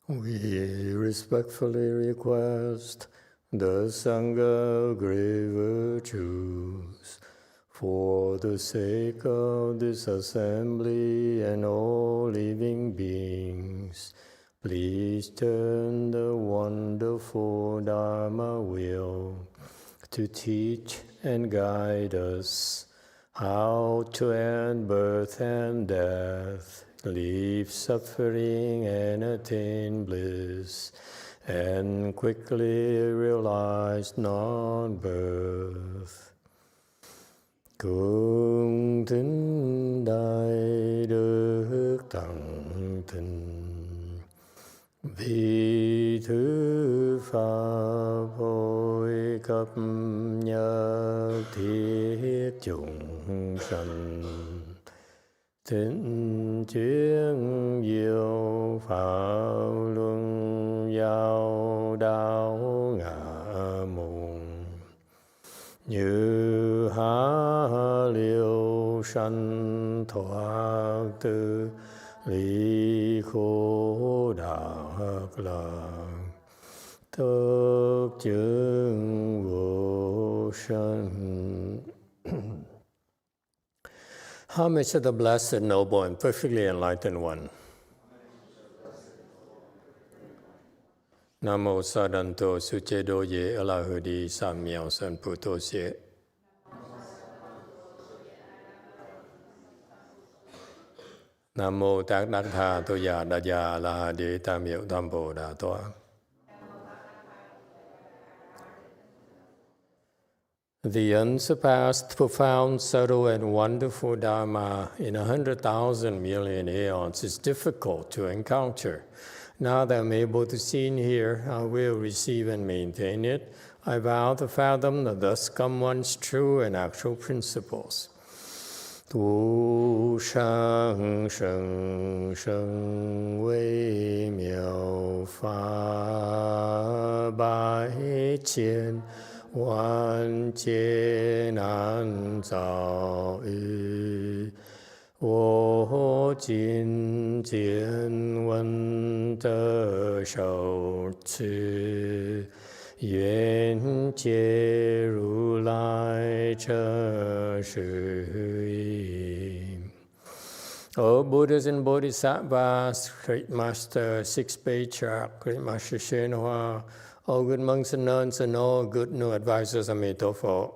We respectfully request the Sangha great virtues for the sake of this assembly and all living beings. Please turn the wonderful Dharma wheel to teach and guide us how to end birth and death, leave suffering and attain bliss, and quickly realize non-birth. Cung thính đại đức tặng thịnh, vì thứ pháp hội cấp nhất thiết chúng sanh, thịnh chuyên diệu pháp luân giao đạo ngã môn, như há liêu sanh thoát tư lý khổ đạc lạc, thức chứng vô sanh. Homage to the Blessed, Noble, and Perfectly Enlightened One. Namo Sadanto Suchedo Ye Alahudi Samyao San Puto Se. Namo Tát Đắc Tha Tô Già Đà Già La Ha Đế Tam Hiệu Tam Bồ Đà Toa. The unsurpassed, profound, subtle, and wonderful Dharma in 100,000 million aeons is difficult to encounter. Now that I'm able to see and hear, I will receive and maintain it. I vow to fathom the thus come one's true and actual principles. Tu shang sheng sheng wei miao fa bai qian wan jie nan zao yu. 我今见闻得受持，愿解如来真实义。O Buddhas and Bodhisattvas, Great Master, Sixth Patriarch, Great Master Shenhua, all good monks and nuns, and all good new advisors, Amitabha.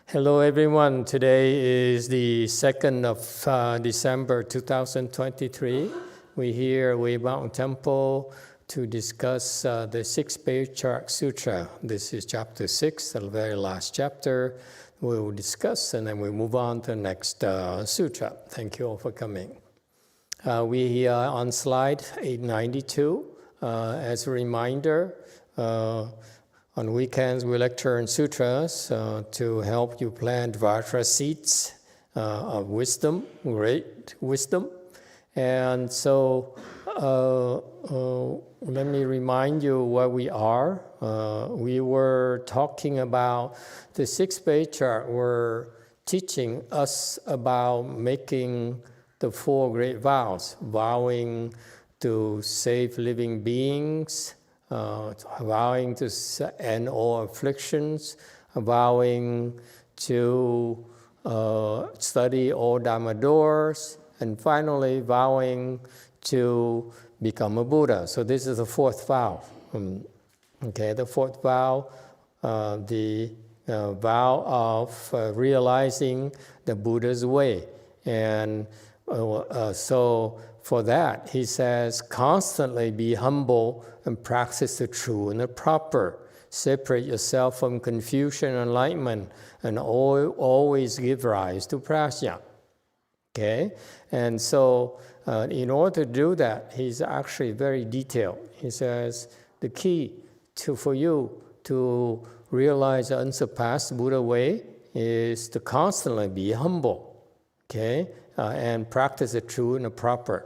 Hello everyone, today is the 2nd of December 2023. We're here at Wei Mountain Temple to discuss the 6th Patriarch Sutra. This is chapter 6, the very last chapter. We will discuss and then we move on to the next sutra. Thank you all for coming. We are on slide 892. As a reminder, on weekends, we lecture in sutras to help you plant vajra seeds of wisdom, great wisdom. And so let me remind you where we are. We were talking about the 6th Patriarch were teaching us about making the 4 great vows, vowing to save living beings, vowing to end all afflictions, vowing to study all Dharma doors, and finally vowing to become a Buddha. So this is the 4th vow. Okay, the 4th vow, the vow of realizing the Buddha's way. And so for that, he says, constantly be humble and practice the true and the proper. Separate yourself from confusion and enlightenment, and always give rise to prajna. Okay? And so in order to do that, he's actually very detailed. He says, the key for you to realize the unsurpassed Buddha way is to constantly be humble. Okay? And practice the true and the proper.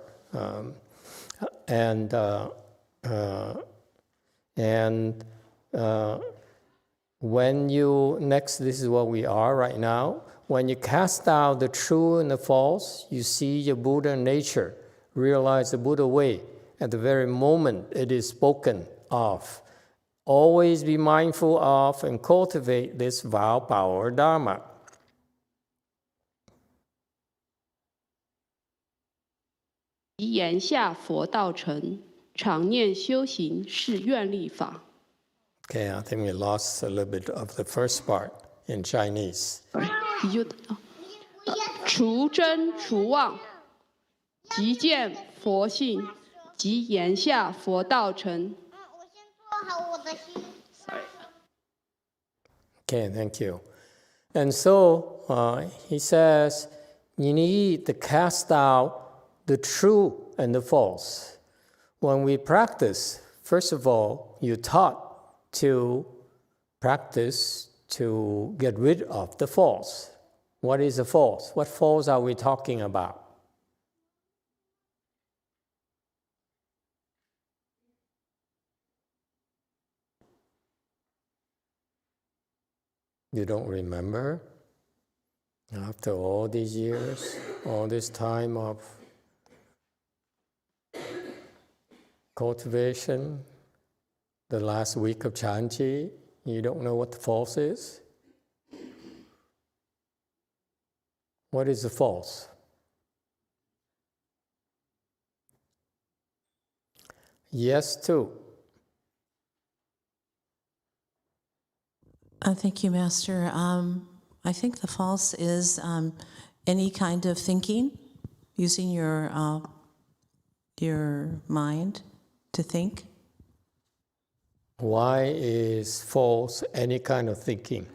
When you, next, this is what we are right now. When you cast out the true and the false, you see your Buddha nature, realize the Buddha way, at the very moment it is spoken of. Always be mindful of and cultivate this vow power Dharma. 言下佛道成，常念修行是愿力法。 Okay, I think we lost a little bit of the first part in Chinese. 你就除真除妄，即见佛性，即言下佛道成。我先做好我的心。Sorry. Okay, thank you. And so he says, you need to cast out the true and the false. When we practice, first of all, you're taught to practice to get rid of the false. What is the false? What false are we talking about? You don't remember? After all these years, all this time of cultivation, the last week of Chanchi, you don't know what the false is? What is the false? Yes, too. Thank you, Master. I think the false is any kind of thinking, using your mind to think. Why is false any kind of thinking?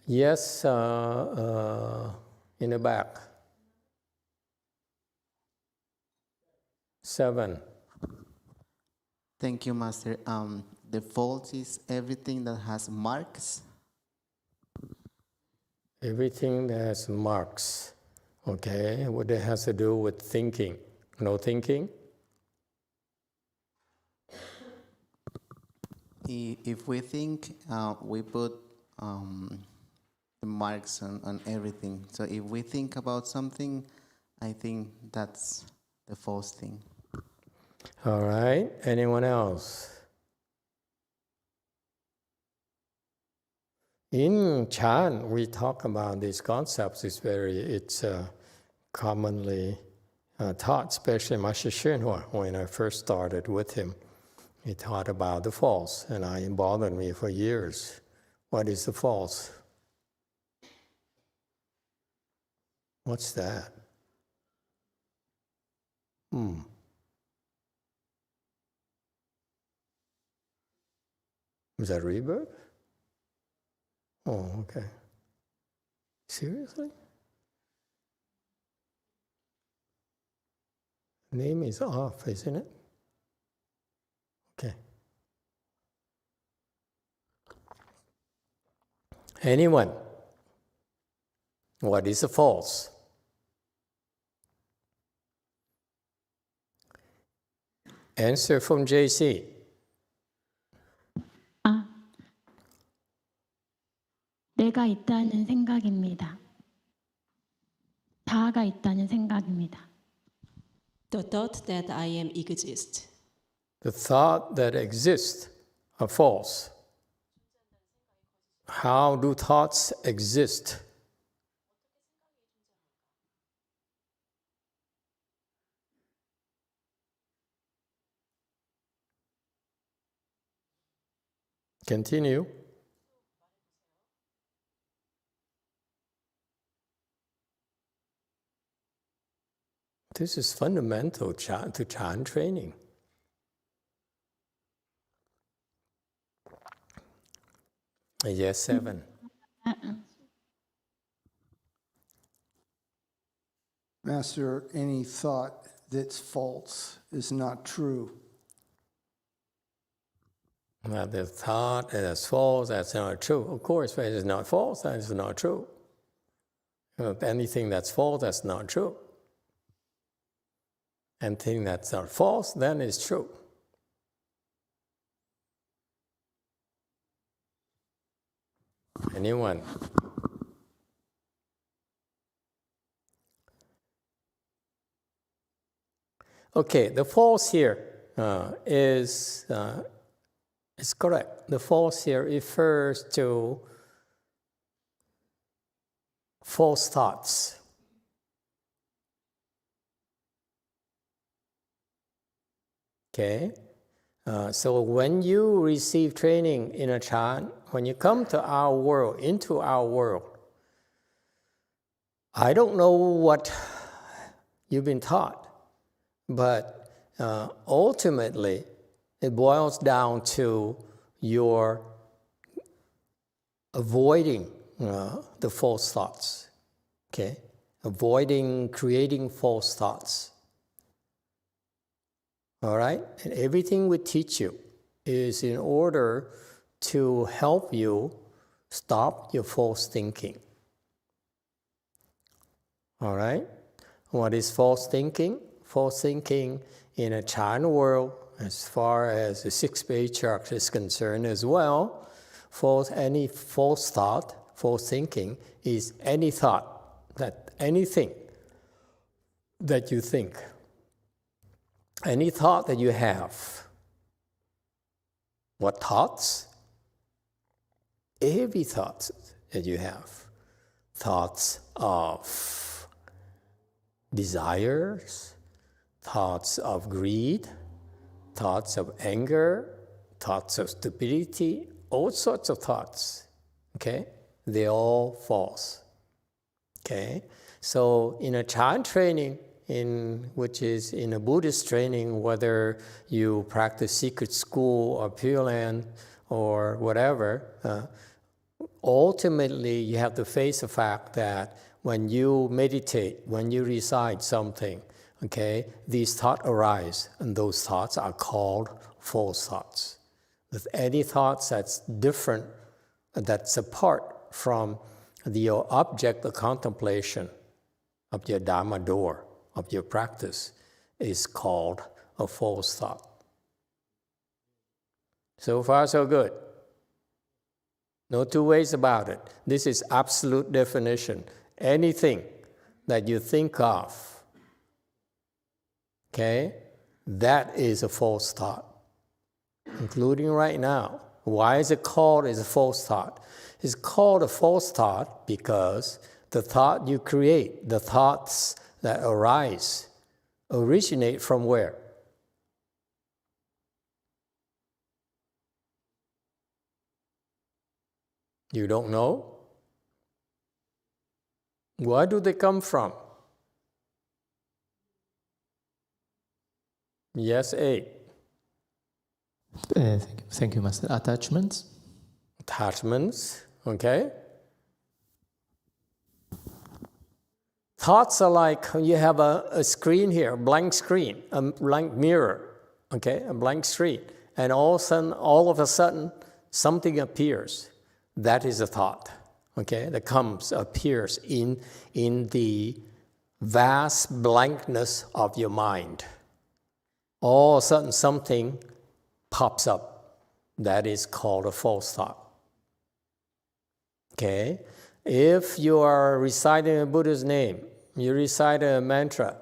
Yes, in the back. 7. Thank you, Master. The fault is everything that has marks. Everything that has marks. Okay, what it has to do with thinking? No thinking? If we think, we put the marks on everything. So if we think about something, I think that's the false thing. All right, anyone else? In Chan, we talk about these concepts. It's commonly taught, especially Master Shenhua. When I first started with him, he taught about the false, and it bothered me for years. What is the false? What's that? Is that rebirth? Oh, okay. Seriously? Name is off, isn't it? Okay. Anyone? What is the false? Answer from JC. 내가 있다는 생각입니다. 자아가 있다는 생각입니다. The thought that I am exist. The thought that exists are false. How do thoughts exist? Continue. This is fundamental to Chan training. Yes, 7. Master, any thought that's false is not true. Well, the thought that's false, that's not true. Of course, if it is not false, that is not true. Anything that's false, that's not true. Anything that's not false, then is true. Anyone? Okay, the false here is correct. The false here refers to false thoughts. Okay, so when you receive training in a chan, when you come to our world, into our world, I don't know what you've been taught, but ultimately it boils down to your avoiding the false thoughts, okay? Avoiding creating false thoughts. All right? And everything we teach you is in order to help you stop your false thinking. All right? What is false thinking? False thinking in a Chan world, as far as the sixth patriarch is concerned as well, any false thought, false thinking is any thought, anything that you think. Any thought that you have. What thoughts? Every thought that you have. Thoughts of desires, thoughts of greed, thoughts of anger, thoughts of stupidity, all sorts of thoughts. Okay? They're all false. Okay? So in a Chan training, which is in a Buddhist training, whether you practice secret school or Pureland or whatever, ultimately you have to face the fact that when you meditate, when you recite something, okay, these thoughts arise, and those thoughts are called false thoughts. With any thoughts that's different, that's apart from your object of contemplation of your Dharma door, of your practice, is called a false thought. So far, so good. No two ways about it. This is absolute definition. Anything that you think of, okay, that is a false thought, including right now. Why is it called as a false thought? It's called a false thought because the thought you create, the thoughts that arise, originate from where? You don't know? Where do they come from? Yes, 8. Thank you, Master. Attachments? Attachments, okay. Thoughts are like you have a screen here, a blank screen, a blank mirror, okay, a blank screen. And all of a sudden, something appears. That is a thought, okay, that appears in the vast blankness of your mind. All of a sudden, something pops up. That is called a false thought. Okay? If you are reciting a Buddha's name, you recite a mantra,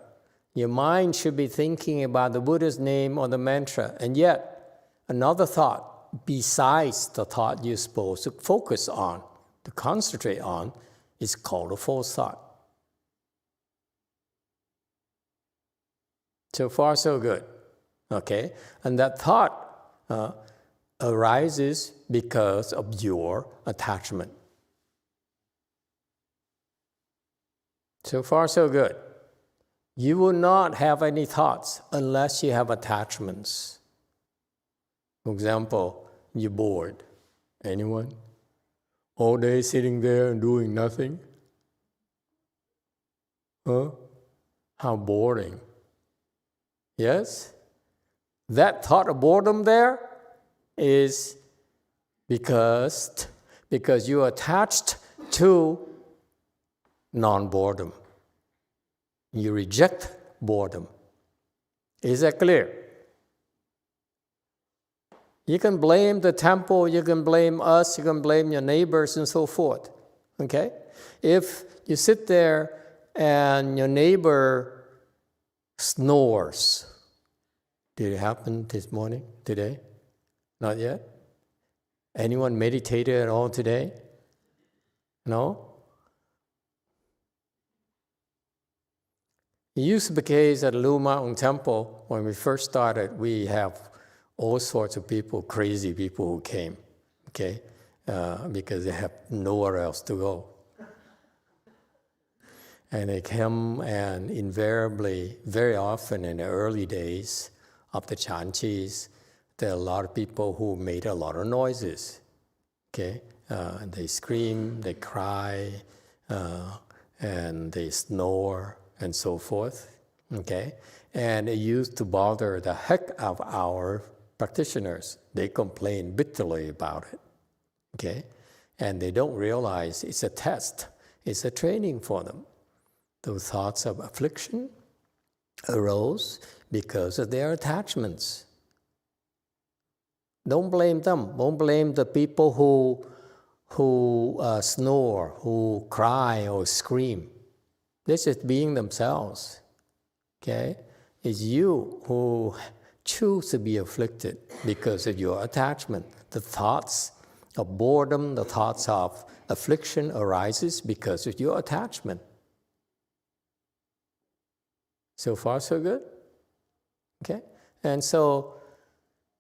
your mind should be thinking about the Buddha's name or the mantra, and yet another thought besides the thought you're supposed to focus on, to concentrate on, is called a false thought. So far, so good. Okay? And that thought arises because of your attachment. So far, so good. You will not have any thoughts unless you have attachments. For example, you're bored. Anyone? All day sitting there and doing nothing? Huh? How boring. Yes? That thought of boredom there is because you're attached to non-boredom. You reject boredom. Is that clear? You can blame the temple, you can blame us, you can blame your neighbors and so forth. Okay? If you sit there and your neighbor snores, Did it happen this morning, today? Not yet? Anyone meditated at all today? No? It used to be the case at Lu Mountain Temple, when we first started, we have all sorts of people, crazy people who came, okay? Because they have nowhere else to go. And they come, and invariably, very often in the early days of the Chanchis, there are a lot of people who made a lot of noises, okay? They scream, they cry, and they snore, and so forth, okay? And it used to bother the heck of our practitioners. They complain bitterly about it, okay? And they don't realize it's a test. It's a training for them. Those thoughts of affliction arose because of their attachments. Don't blame them. Don't blame the people who snore, who cry or scream. They're just being themselves, okay? It's you who choose to be afflicted because of your attachment. The thoughts of boredom, the thoughts of affliction arises because of your attachment. So far, so good? Okay? And so,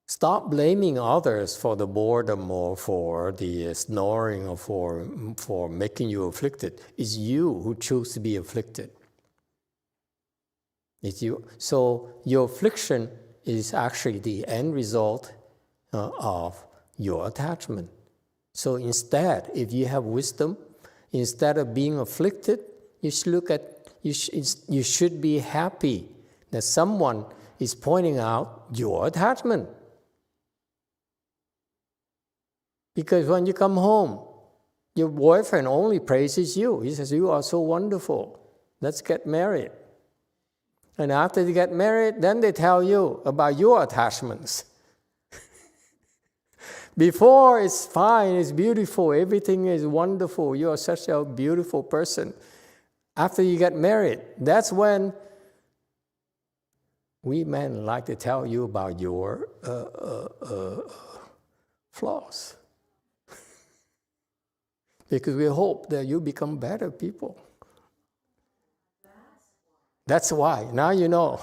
stop blaming others for the boredom or for the snoring or for making you afflicted. It's you who choose to be afflicted. It's you. So, your affliction is actually the end result of your attachment. So instead, if you have wisdom, instead of being afflicted, you should look at you should be happy that someone is pointing out your attachment. Because when you come home, your boyfriend only praises you. He says, you are so wonderful. Let's get married. And after they get married, then they tell you about your attachments. Before, it's fine, it's beautiful, everything is wonderful. You are such a beautiful person. After you get married, that's when we men like to tell you about your flaws. Because we hope that you become better people. That's why. Now you know.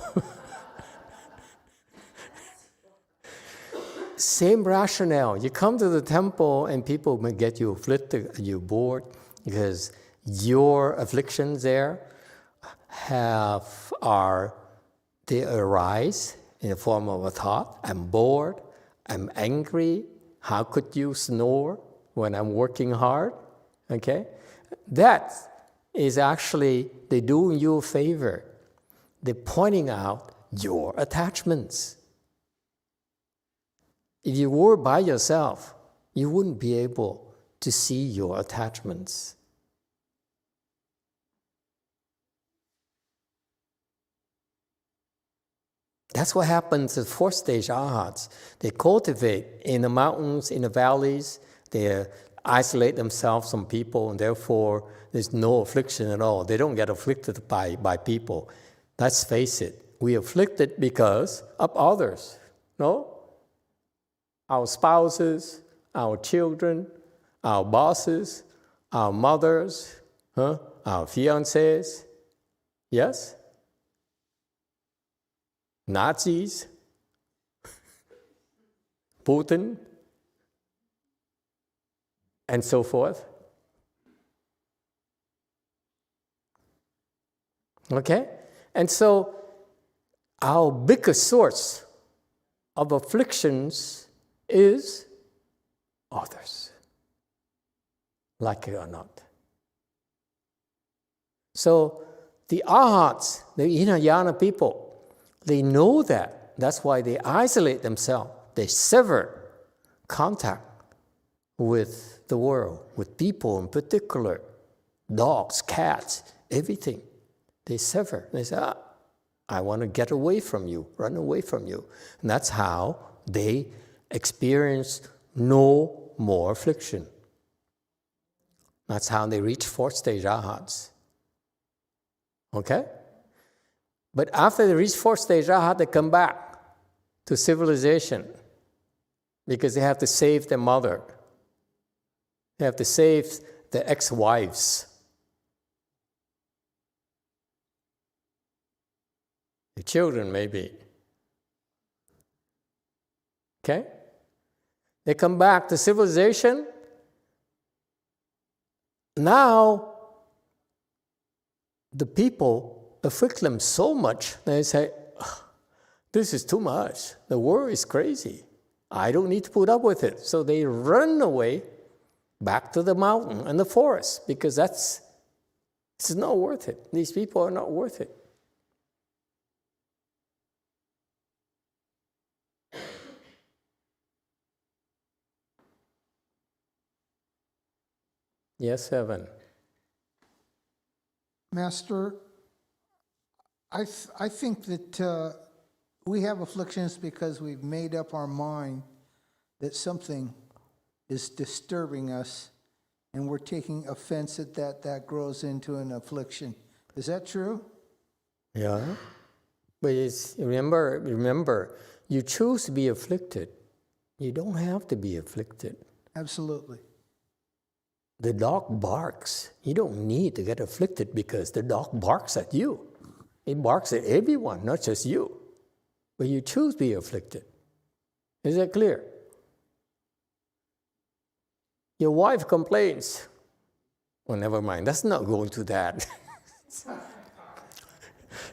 Same rationale. You come to the temple and people may get you afflicted, you bored, because your afflictions there they arise in the form of a thought. I'm bored, I'm angry, how could you snore when I'm working hard? Okay? That is actually, they're doing you a favor. They're pointing out your attachments. If you were by yourself, you wouldn't be able to see your attachments. That's what happens to fourth stage arhats. They cultivate in the mountains, in the valleys, they isolate themselves from people, and therefore there's no affliction at all. They don't get afflicted by people. Let's face it, we afflicted because of others, no? Our spouses, our children, our bosses, our mothers, our fiancés, yes? Nazis, Putin, and so forth. Okay? And so, our biggest source of afflictions is others, like it or not. So, the arhats, the Hinayana people, they know that. That's why they isolate themselves. They sever contact with the world, with people in particular, dogs, cats, everything. They sever. They say, I want to get away from you, run away from you. And that's how they experience no more affliction. That's how they reach fourth stage arhats. Okay? But after they reach fourth stage arhat, they come back. to civilization because they have to save their mother. They have to save the ex-wives. The children, maybe. Okay? They come back to civilization. Now, the people afflict them so much, they say, this is too much. The world is crazy. I don't need to put up with it. So they run away back to the mountain and the forest because it's not worth it. These people are not worth it. Yes, Evan. Master, I think that we have afflictions because we've made up our mind that something is disturbing us, and we're taking offense at that grows into an affliction. Is that true? Yeah. But remember, you choose to be afflicted. You don't have to be afflicted. Absolutely. The dog barks. You don't need to get afflicted because the dog barks at you. It barks at everyone, not just you. But you choose to be afflicted. Is that clear? Your wife complains. Oh, never mind. Let's not go into that.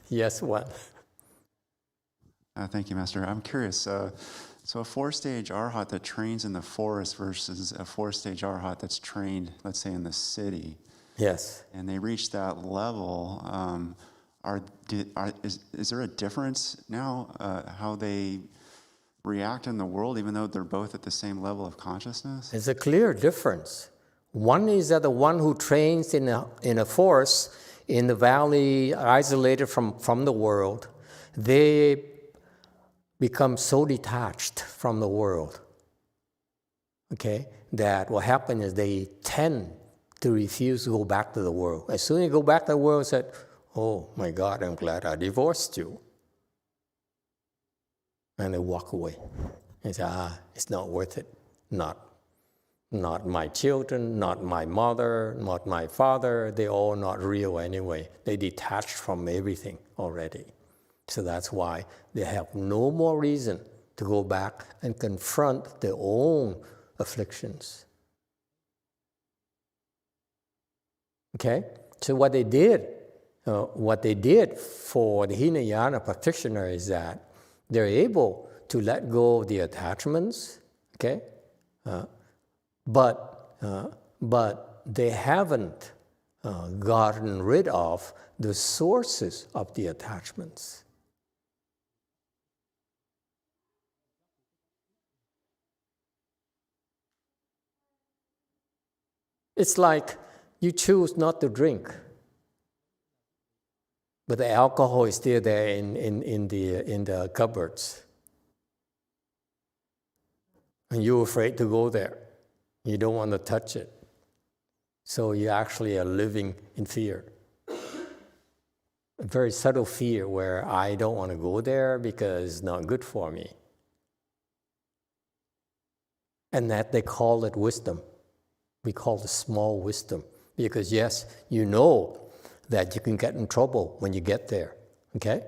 Yes, what? Thank you, Master. I'm curious. So a four-stage arhat that trains in the forest versus a four-stage arhat that's trained, let's say, in the city. Yes. And they reach that level. Is there a difference now how they react in the world, even though they're both at the same level of consciousness? There's a clear difference. One is that the one who trains in a forest, in the valley, isolated from the world, they become so detached from the world, okay, that what happens is they tend to refuse to go back to the world. As soon as you go back to the world, said, oh my God, I'm glad I divorced you. And they walk away. They say, it's not worth it. Not my children, not my mother, not my father. They're all not real anyway. They detached from everything already. So that's why they have no more reason to go back and confront their own afflictions. Okay? So what they did for the Hinayana practitioner is that they're able to let go of the attachments, okay? But they haven't gotten rid of the sources of the attachments. It's like you choose not to drink, but the alcohol is still there in the cupboards. And you're afraid to go there. You don't want to touch it. So you actually are living in fear. A very subtle fear where I don't want to go there because it's not good for me. And that they call it wisdom. We call it small wisdom. Because yes, you know that you can get in trouble when you get there, okay?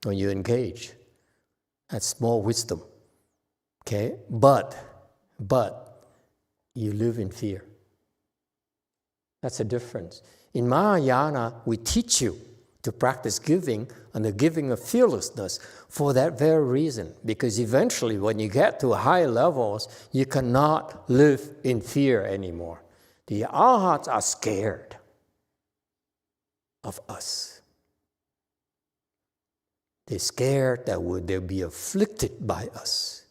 When you engage. That's small wisdom, okay? But you live in fear. That's the difference. In Mahayana, we teach you to practice giving and the giving of fearlessness for that very reason. Because eventually, when you get to higher levels, you cannot live in fear anymore. The arhats are scared of us. They're scared that they'll be afflicted by us.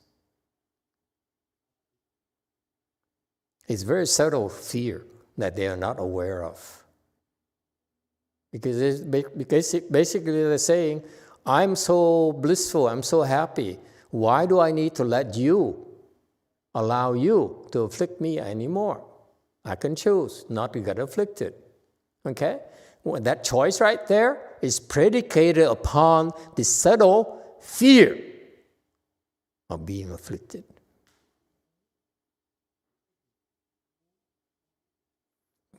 It's very subtle fear that they are not aware of. Because basically they're saying, I'm so blissful, I'm so happy. Why do I need to allow you to afflict me anymore? I can choose not to get afflicted. Okay? Well, that choice right there is predicated upon the subtle fear of being afflicted.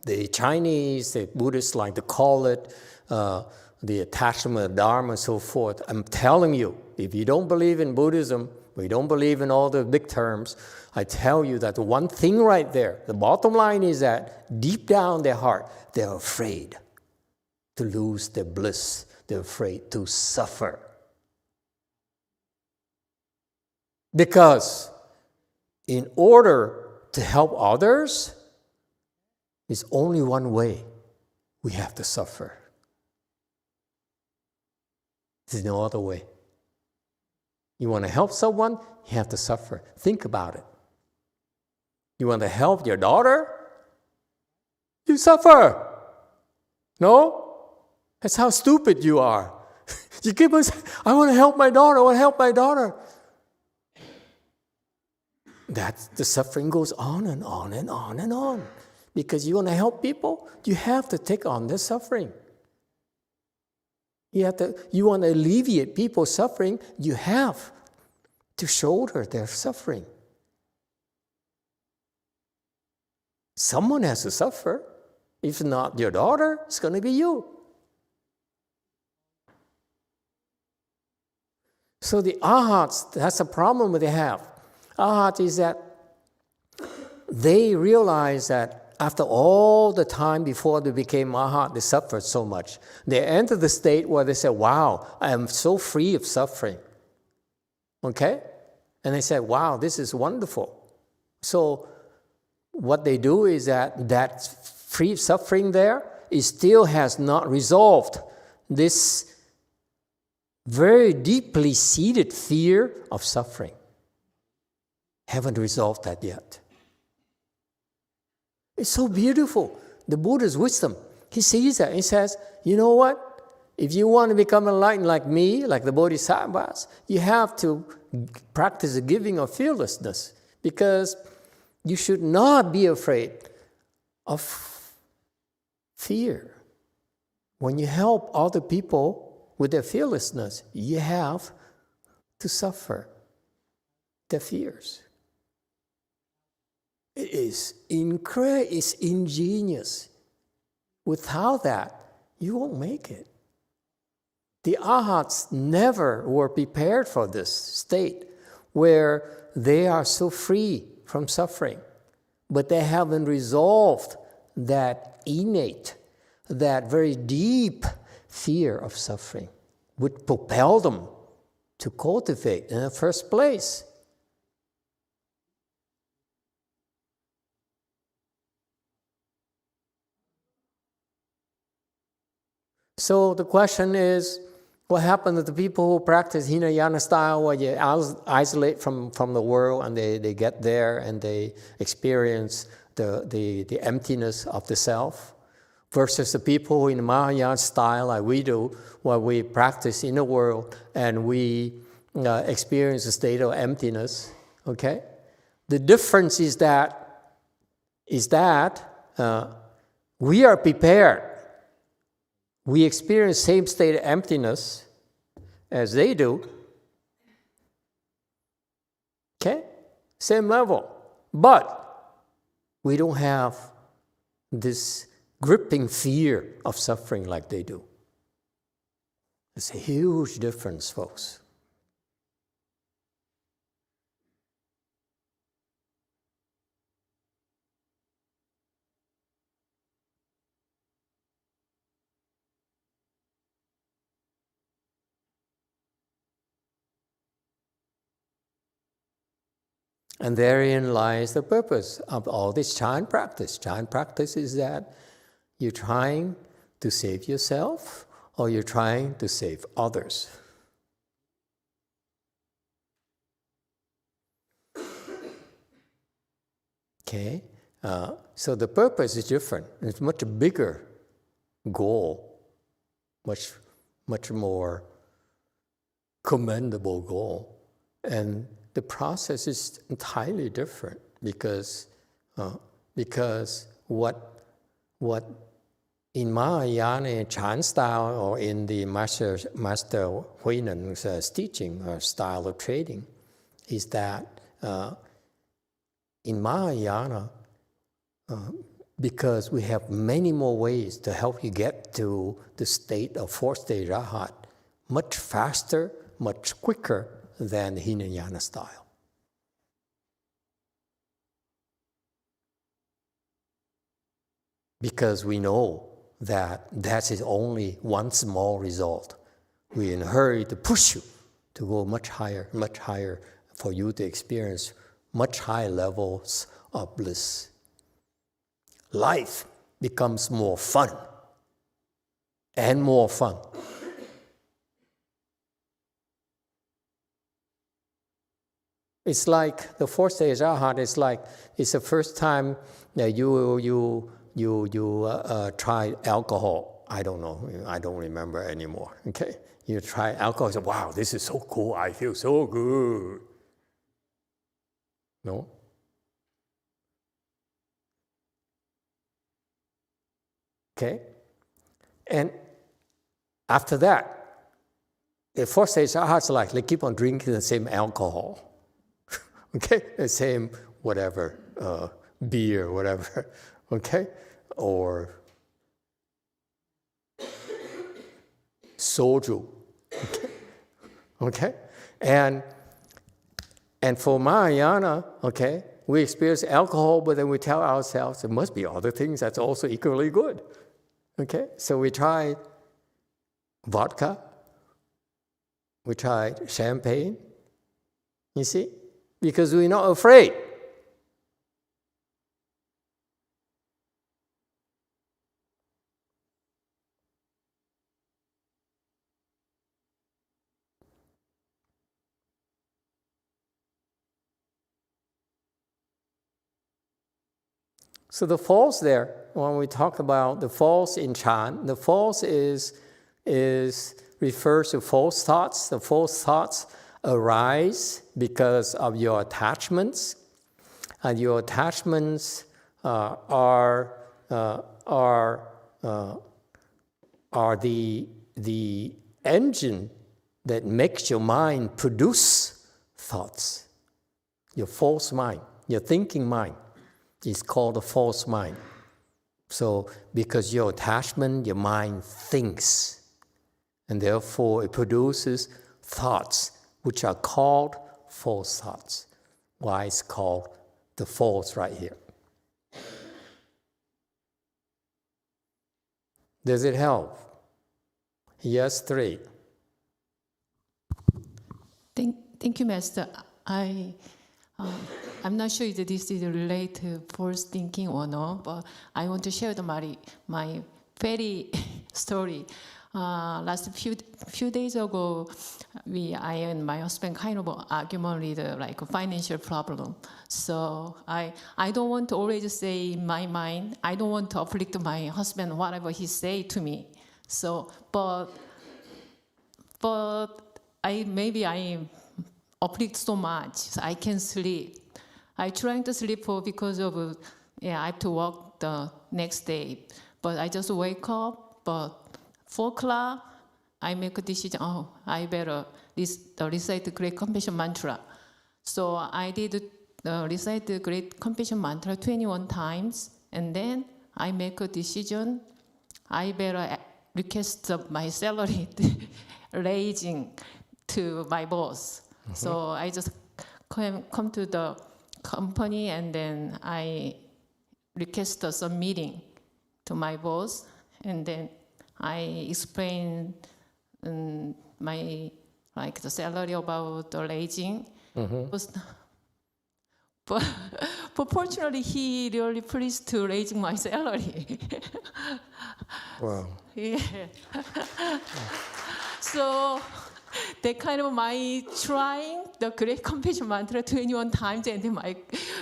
The Chinese, the Buddhists like to call it the attachment of Dharma and so forth. I'm telling you, if you don't believe in Buddhism, we don't believe in all the big terms, I tell you that the one thing right there, the bottom line is that deep down their heart, they're afraid to lose their bliss. They're afraid to suffer. Because in order to help others, there's only one way. We have to suffer. There's no other way. You want to help someone, you have to suffer. Think about it. You want to help your daughter, you suffer. No? That's how stupid you are. You keep on saying, I want to help my daughter, I want to help my daughter. The suffering goes on and on and on and on. Because you want to help people, you have to take on their suffering. You want to alleviate people's suffering, you have to shoulder their suffering. Someone has to suffer. If not your daughter, it's going to be you. So the arhats, that's a problem they have. Arhat is that they realize that after all the time before they became arhat, they suffered so much. They entered the state where they said, wow, I am so free of suffering. Okay? And they said, wow, this is wonderful. So what they do is that free suffering there, it still has not resolved this very deeply seated fear of suffering. Haven't resolved that yet. It's so beautiful. The Buddha's wisdom. He sees that. He says, you know what? If you want to become enlightened like me, like the Bodhisattvas, you have to practice the giving of fearlessness. Because you should not be afraid of fear. When you help other people with their fearlessness, you have to suffer their fears. It is incredible, it's ingenious. Without that, you won't make it. The arhats never were prepared for this state where they are so free from suffering, but they haven't resolved that innate, that very deep fear of suffering, would propel them to cultivate in the first place. So the question is, what happened to the people who practice Hinayana style, where you isolate from the world and they get there and they experience the emptiness of the self, versus the people who in Mahayana style, like we do, where we practice in the world and we experience a state of emptiness, okay? The difference is that we are prepared. We experience the same state of emptiness as they do. Okay? Same level. But we don't have this gripping fear of suffering like they do. It's a huge difference, folks. And therein lies the purpose of all this Chan practice. Chan practice is that you're trying to save yourself or you're trying to save others. Okay? So the purpose is different. It's a much bigger goal, much more commendable goal. And the process is entirely different because what in Mahayana Chan style or in the Master Huinen's teaching or style of trading, is that in Mahayana, because we have many more ways to help you get to the state of fourth stage Arhat much faster, much quicker than the Hinayana style. Because we know that that is only one small result. We're in a hurry to push you to go much higher, for you to experience much higher levels of bliss. Life becomes more fun and more fun. It's like the fourth stage Arhat is like, it's the first time that you try alcohol. I don't know, I don't remember anymore, okay? You try alcohol, you say, wow, this is so cool, I feel so good. No? Okay? And after that, the fourth stage Arhat is like, they keep on drinking the same alcohol. Okay? The same whatever, beer, whatever. Okay? Or soju. Okay? And for Mahayana, okay, we experience alcohol, but then we tell ourselves there must be other things that's also equally good. Okay? So we tried vodka. We tried champagne. You see? Because we're not afraid. So the false there, when we talk about the false in Chan, the false refers to false thoughts. The false thoughts arise because of your attachments, and your attachments are the engine that makes your mind produce thoughts. Your false mind, your thinking mind, is called a false mind. So because your attachment, your mind thinks, and therefore it produces thoughts which are called false thoughts. Why it's called the false right here. Does it help? Yes, 3. Thank you, Master. I'm not sure if this is related to false thinking or not, but I want to share my very story. Last few days ago, I and my husband kind of argument with like a financial problem. So I don't want to always say in my mind, I don't want to afflict my husband whatever he say to me. So, but I afflict so much, so I can't sleep. I trying to sleep because of I have to work the next day, but I just wake up. But 4 o'clock, I make a decision. Oh, I better recite the Great Compassion Mantra. So I did recite the Great Compassion Mantra 21 times, and then I make a decision. I better request my salary raising to my boss. Mm-hmm. So I just come to the company, and then I request some meeting to my boss, and then I explain my the salary about the raising. Mm-hmm. But fortunately, he really pleased to raise my salary. Wow. Yeah. So that kind of my trying the Great Compassion Mantra 21 times, and then I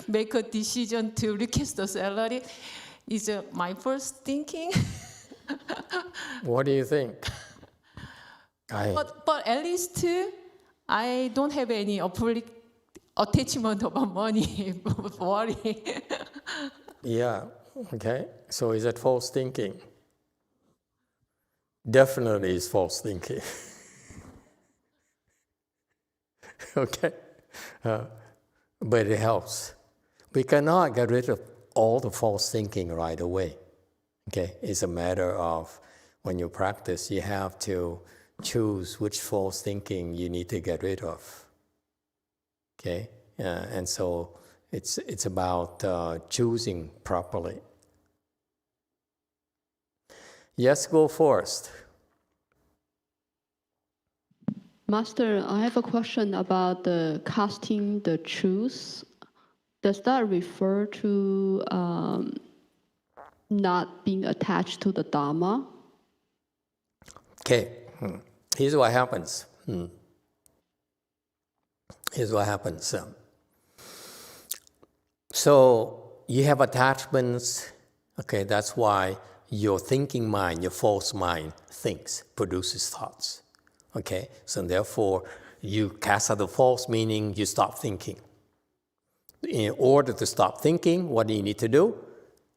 make a decision to request the salary is my first thinking. What do you think? But at least I don't have any attachment about money, worry. Yeah, okay. So is that false thinking? Definitely is false thinking. Okay. But it helps. We cannot get rid of all the false thinking right away. Okay, it's a matter of when you practice, you have to choose which false thinking you need to get rid of. Okay, and so it's about choosing properly. Yes, go first. Master, I have a question about the casting the truth. Does that refer to not being attached to the Dharma? Okay, here's what happens. Here's what happens. So you have attachments. Okay, that's why your thinking mind, your false mind, thinks, produces thoughts. Okay, so therefore you cast out the false, meaning you stop thinking. In order to stop thinking, what do you need to do?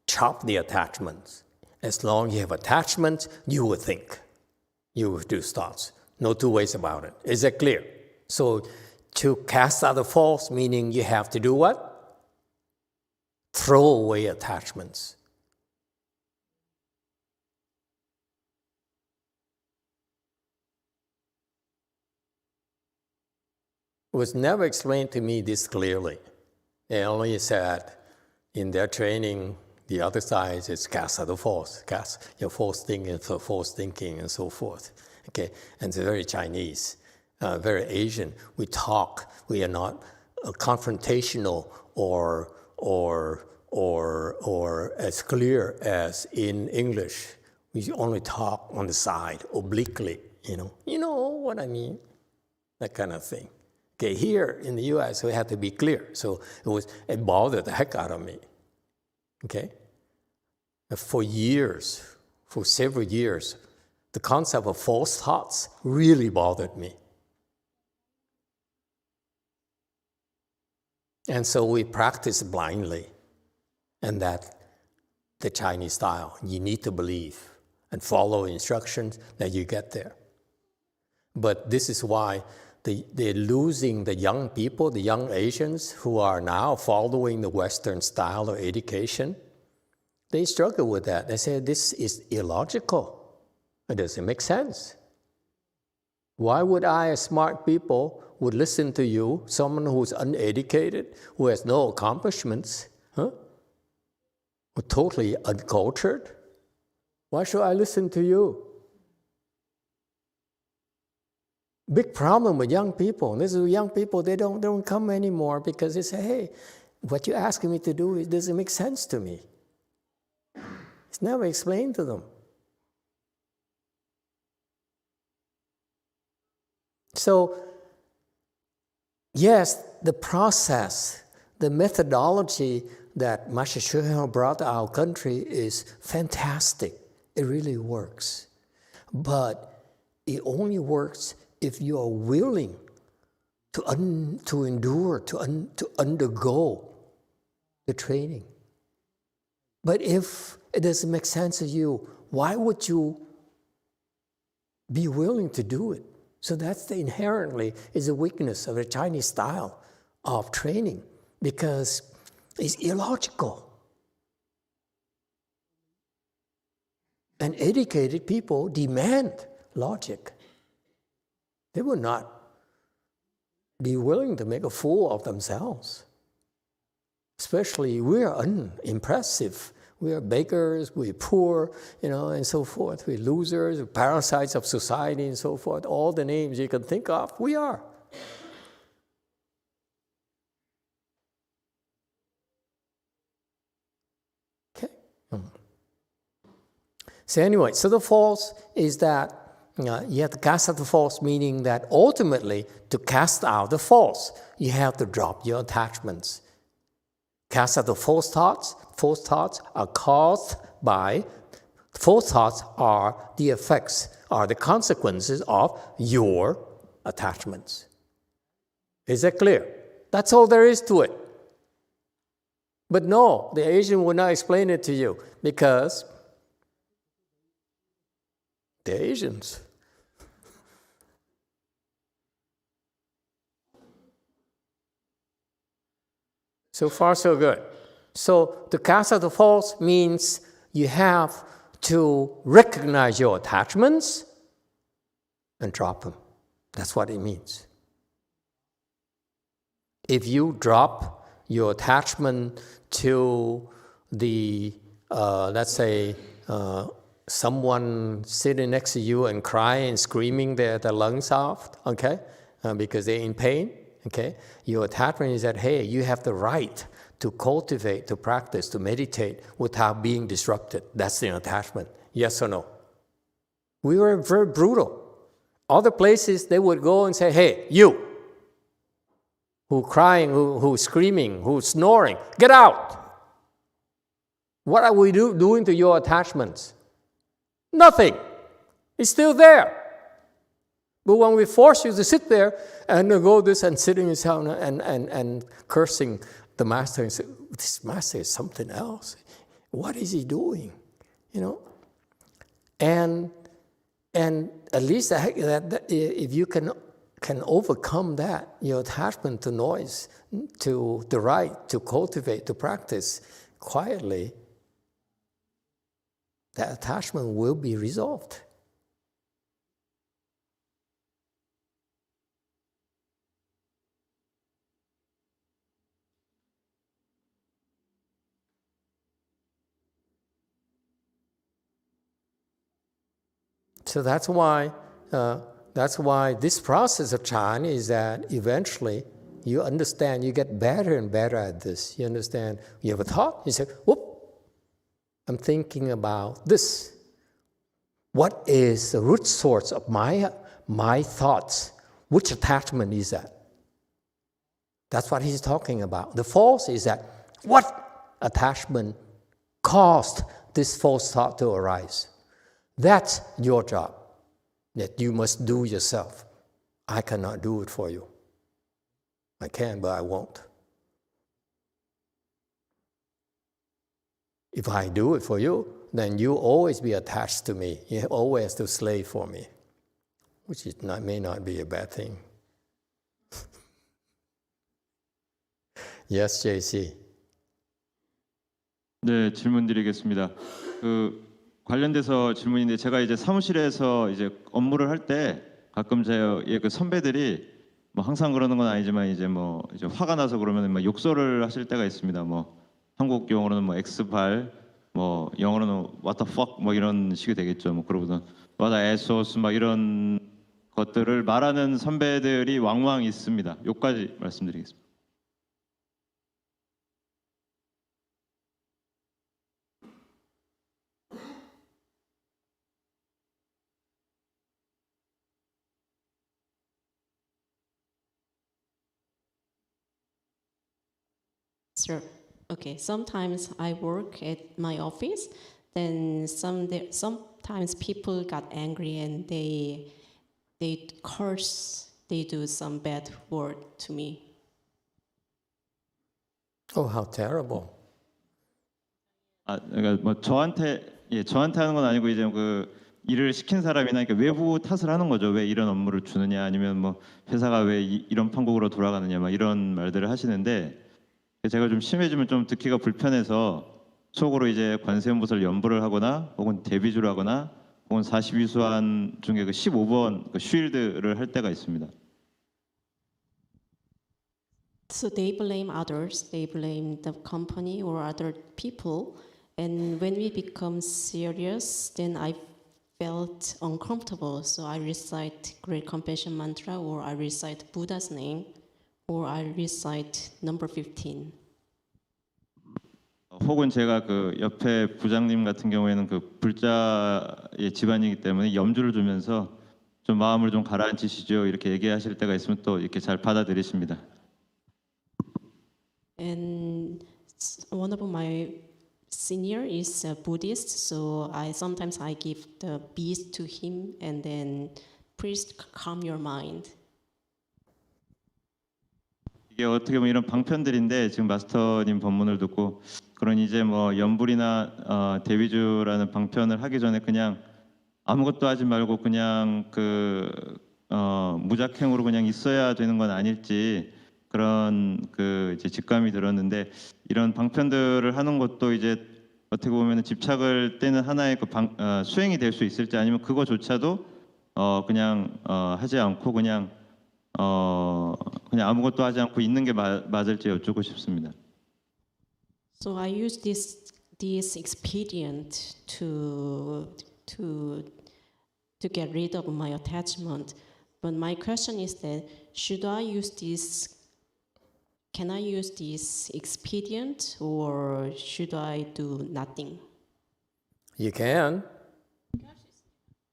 Chop the attachments. As long as you have attachments, you will think. You will do thoughts. No two ways about it. Is that clear? So to cast out the false, meaning you have to do what? Throw away attachments. It was never explained to me this clearly. They only said in their training, the other side is cast out the false, cast your false thinking for false thinking and so forth. Okay, and it's very Chinese, very Asian. We talk. We are not confrontational or as clear as in English. We only talk on the side, obliquely. You know what I mean, that kind of thing. Okay, here in the U.S. we have to be clear. So it bothered the heck out of me. Okay, for years, for several years, the concept of false thoughts really bothered me. And so we practice blindly, and that the Chinese style. You need to believe and follow instructions that you get there. But this is why they're losing the young people, the young Asians who are now following the Western style of education. They struggle with that. They say, this is illogical. It doesn't make sense. Why would I, as smart people, would listen to you, someone who's uneducated, who has no accomplishments, or totally uncultured? Why should I listen to you? Big problem with young people. This is young people, they don't come anymore because they say, hey, what you're asking me to do, it doesn't make sense to me. It's never explained to them. So, yes, the process, the methodology that Master Shuhei brought to our country is fantastic. It really works. But it only works if you are willing to endure, to undergo the training. But if it doesn't make sense to you, why would you be willing to do it? So that's inherently is a weakness of the Chinese style of training, because it's illogical. And educated people demand logic. They will not be willing to make a fool of themselves. Especially we are unimpressive. We are beggars, we're poor, and so forth. We're losers, we're parasites of society and so forth. All the names you can think of, we are. Okay. So anyway, so the false is that you have to cast out the false, meaning that ultimately to cast out the false, you have to drop your attachments. Cast out the false thoughts. False thoughts are caused by, false thoughts are the effects, are the consequences of your attachments. Is that clear? That's all there is to it. But no, the Asian will not explain it to you because they're Asians. . So far, so good. So to cast out the false means you have to recognize your attachments and drop them. That's what it means. If you drop your attachment to the, let's say, someone sitting next to you and crying and screaming their lungs off, okay, because they're in pain, okay, your attachment is that, hey, you have the right to cultivate, to practice, to meditate without being disrupted. That's the attachment. Yes or no? We were very brutal. Other places, they would go and say, hey, you, who's crying, who's screaming, who's snoring, get out. What are we doing to your attachments? Nothing. It's still there. But when we force you to sit there and go this and sitting in sauna and cursing the master and say, this master is something else. What is he doing? You know? And at least that if you can overcome that, your attachment to noise, to the right, to cultivate, to practice quietly, that attachment will be resolved. So that's why this process of Chan is that eventually you understand, you get better and better at this. You understand, you have a thought, you say, whoop, I'm thinking about this. What is the root source of my thoughts? Which attachment is that? That's what he's talking about. The false is that what attachment caused this false thought to arise? That's your job, that you must do yourself. I cannot do it for you. I can, but I won't. If I do it for you, then you always be attached to me. You always to slave for me, which may not be a bad thing. Yes, JC. 네, 질문 드리겠습니다. 관련돼서 질문인데 제가 이제 사무실에서 이제 업무를 할 때 가끔 제 그 선배들이 뭐 항상 그러는 건 아니지만 이제 뭐 이제 화가 나서 그러면 막 욕설을 하실 때가 있습니다. 뭐 한국 용어로는 뭐 X발, 뭐 영어로는 what the fuck 뭐 이런 식이 되겠죠. 뭐 그러고서 what the assholes 막 이런 것들을 말하는 선배들이 왕왕 있습니다. 요까지 말씀드리겠습니다. Sure. Okay. Sometimes I work at my office. Then sometimes people got angry and they curse. They do some bad word to me. Oh, how terrible! 그러니까 뭐 저한테 하는 건 아니고 이제 그 일을 시킨 사람이나 그러니까 외부 탓을 하는 거죠. 왜 이런 업무를 주느냐, 아니면 뭐 회사가 왜 이런 판국으로 돌아가느냐, 막 이런 말들을 하시는데. 제가 좀 심해지면 좀 듣기가 불편해서 속으로 이제 관세음보살 연부를 하거나 혹은 대비주를 하거나 혹은 42수한 중에 그 15번 그 쉴드를 할 때가 있습니다. So they blame others, they blame the company or other people, and when we become serious, then I felt uncomfortable. So I recite Great Compassion Mantra, or I recite Buddha's name, or I recite number 15. 혹은 제가 그 옆에 부장님 같은 경우에는 그 불자의 집안이기 때문에 염주를 주면서 좀 마음을 좀 가라앉히시죠 이렇게 얘기하실 때가 있으면 또 이렇게 잘 받아들이십니다. And one of my senior is a Buddhist, so sometimes I give the beads to him and then please calm your mind. 이게 어떻게 보면 이런 방편들인데 지금 마스터님 법문을 듣고 그런 이제 뭐 연불이나 대비주라는 방편을 하기 전에 그냥 아무것도 하지 말고 그냥 그 무작행으로 그냥 있어야 되는 건 아닐지 그런 그 이제 직감이 들었는데 이런 방편들을 하는 것도 이제 어떻게 보면 집착을 떼는 하나의 그 수행이 될 수 있을지 아니면 그거조차도 그냥 하지 않고 그냥 아무것도 하지 않고 있는 게 맞을지 여쭙고 싶습니다. So I use this expedient to get rid of my attachment. But my question is that should I use this? Can I use this expedient, or should I do nothing? You can,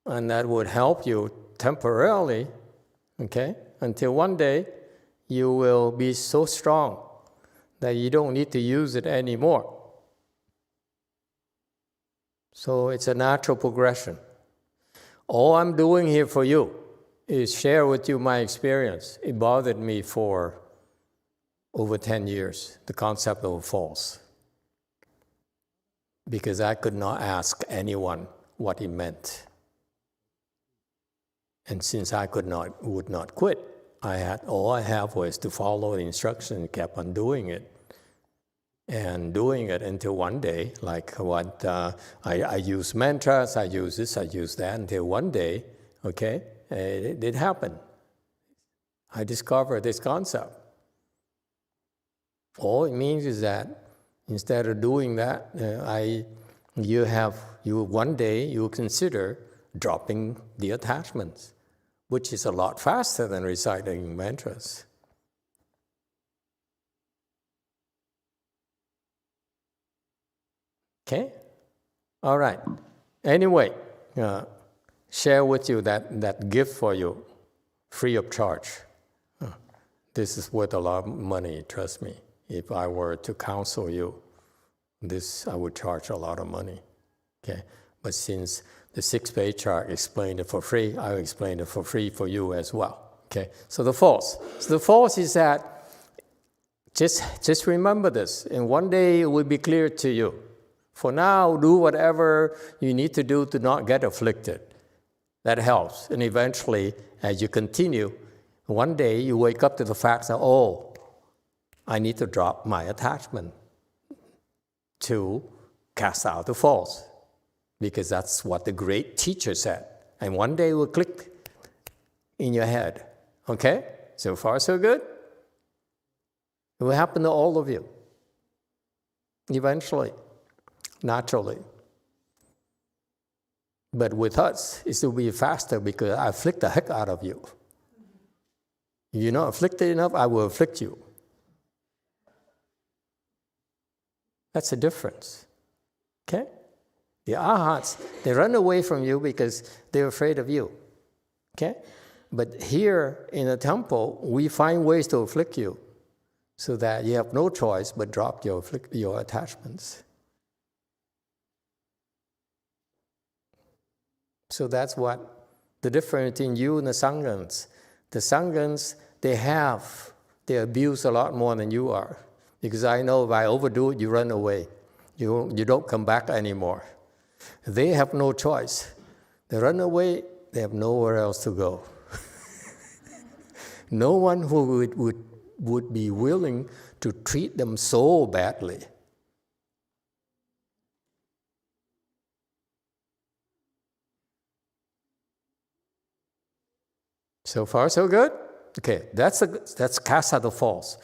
and that would help you temporarily, okay? Until one day you will be so strong that you don't need to use it anymore. So it's a natural progression. All I'm doing here for you is share with you my experience. It bothered me for over 10 years, the concept of false. Because I could not ask anyone what it meant. And since I would not quit, all I have was to follow the instruction and kept on doing it. And doing it until one day, like what I use mantras, I use this, I use that, until one day, okay, it happened. I discovered this concept. All it means is that instead of doing that, one day you consider dropping the attachments, which is a lot faster than reciting mantras. Okay? All right. Anyway, share with you that gift for you, free of charge. This is worth a lot of money, trust me. If I were to counsel you, I would charge a lot of money. Okay? But since the sixth patriarch explained it for free, I'll explain it for free for you as well. Okay? So the false. So the false is that just remember this, and one day it will be clear to you. For now, do whatever you need to do to not get afflicted. That helps. And eventually, as you continue, one day you wake up to the fact that, I need to drop my attachment to cast out the false. Because that's what the great teacher said. And one day it will click in your head. Okay? So far, so good? It will happen to all of you. Eventually. Naturally. But with us, it will be faster because I afflict the heck out of you. If you're not afflicted enough, I will afflict you. That's the difference. Okay? The arhats, they run away from you because they're afraid of you. Okay? But here in the temple, we find ways to afflict you so that you have no choice but drop your attachments. So that's what the difference between you and the Sanghans. The Sanghans, they abuse a lot more than you are. Because I know if I overdo it, you run away. You don't come back anymore. They have no choice. They run away, they have nowhere else to go. No one who would be willing to treat them so badly. So far, so good? Okay, that's cast out the false.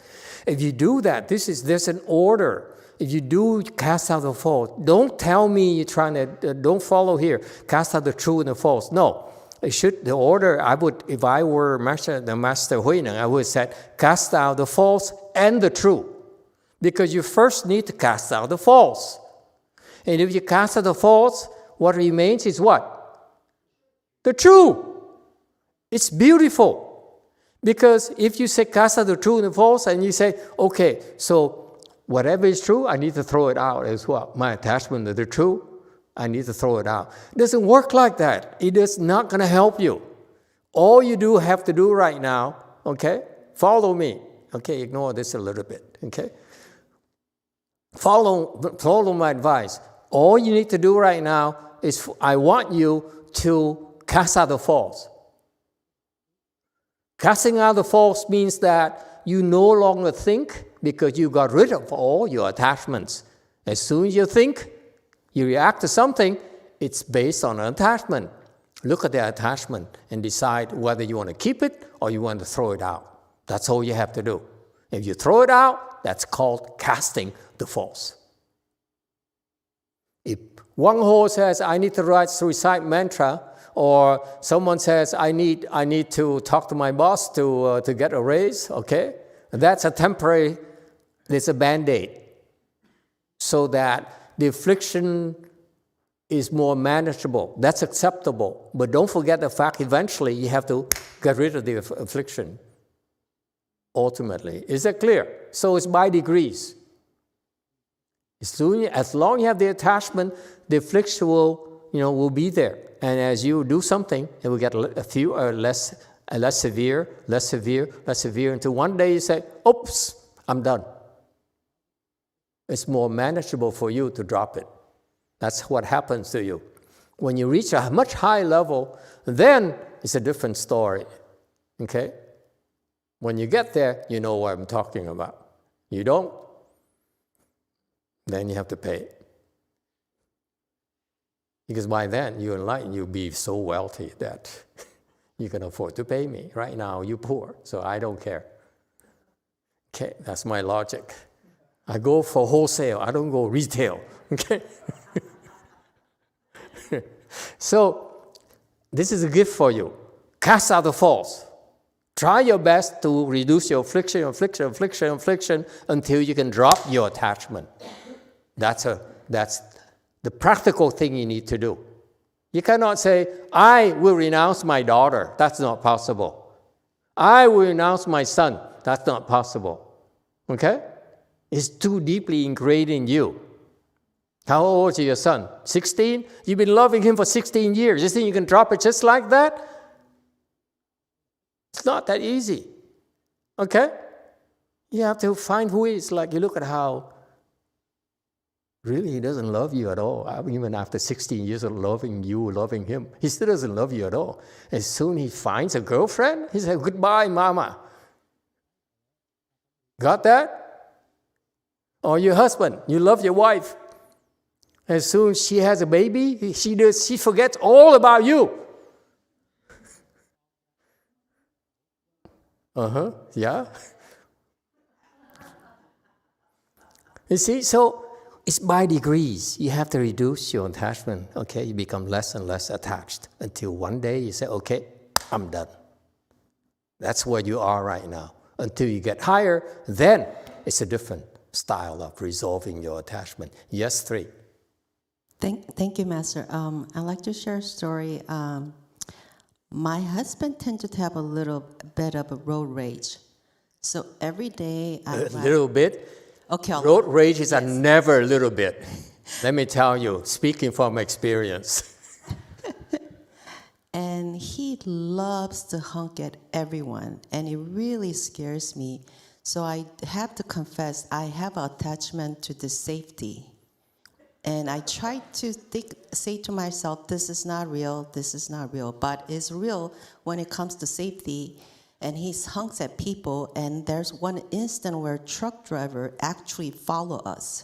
If you do that, there's an order. If you do cast out the false, don't tell me you're trying to, don't follow here, cast out the true and the false. No, the order, if I were the Master Huineng, I would say, cast out the false and the true. Because you first need to cast out the false. And if you cast out the false, what remains is what? The true. It's beautiful. Because if you say cast out the true and the false, and you say, okay, so whatever is true, I need to throw it out as well. My attachment to the true, I need to throw it out. It doesn't work like that. It is not going to help you. All you have to do right now, okay, follow me. Okay, ignore this a little bit, okay? Follow my advice. All you need to do right now is I want you to cast out the false. Casting out the false means that you no longer think because you got rid of all your attachments. As soon as you think, you react to something, it's based on an attachment. Look at the attachment and decide whether you want to keep it or you want to throw it out. That's all you have to do. If you throw it out, that's called casting the false. If one whole says, I need to recite mantra, or someone says, I need to talk to my boss to get a raise, okay? That's a temporary, it's a Band-Aid. So that the affliction is more manageable. That's acceptable. But don't forget the fact eventually you have to get rid of the affliction. Ultimately. Is that clear? So it's by degrees. As long as you have the attachment, the affliction will be there. And as you do something, it will get a few less severe, until one day you say, oops, I'm done. It's more manageable for you to drop it. That's what happens to you. When you reach a much higher level, then it's a different story. Okay? When you get there, you know what I'm talking about. You don't, then you have to pay. Because by then, you're enlightened, you'll be so wealthy that you can afford to pay me. Right now, you're poor, so I don't care. Okay, that's my logic. I go for wholesale, I don't go retail. Okay? So, this is a gift for you. Cast out the false. Try your best to reduce your affliction until you can drop your attachment. That's the practical thing you need to do. You cannot say, I will renounce my daughter. That's not possible. I will renounce my son. That's not possible. Okay? It's too deeply ingrained in you. How old is your son? 16? You've been loving him for 16 years. You think you can drop it just like that? It's not that easy. Okay? You have to find who he is. Like, you look at how really he doesn't love you at all. Even after 16 years of loving you, loving him, he still doesn't love you at all. As soon as he finds a girlfriend, he says, goodbye, mama. Got that? Or your husband, you love your wife. As soon as she has a baby, she forgets all about you. Yeah. You see, so it's by degrees. You have to reduce your attachment, okay? You become less and less attached until one day you say, okay, I'm done. That's where you are right now. Until you get higher, then it's a different style of resolving your attachment. Yes, 3. Thank you, Master. I'd like to share a story. My husband tended to have a little bit of a road rage. So every day I A little bit? Okay. Road rages are never a little bit. Let me tell you, speaking from experience. And he loves to honk at everyone, and it really scares me. So I have to confess, I have an attachment to the safety. And I try to say to myself, this is not real, but it's real when it comes to safety. And he honks at people, and there's one instant where a truck driver actually follow us.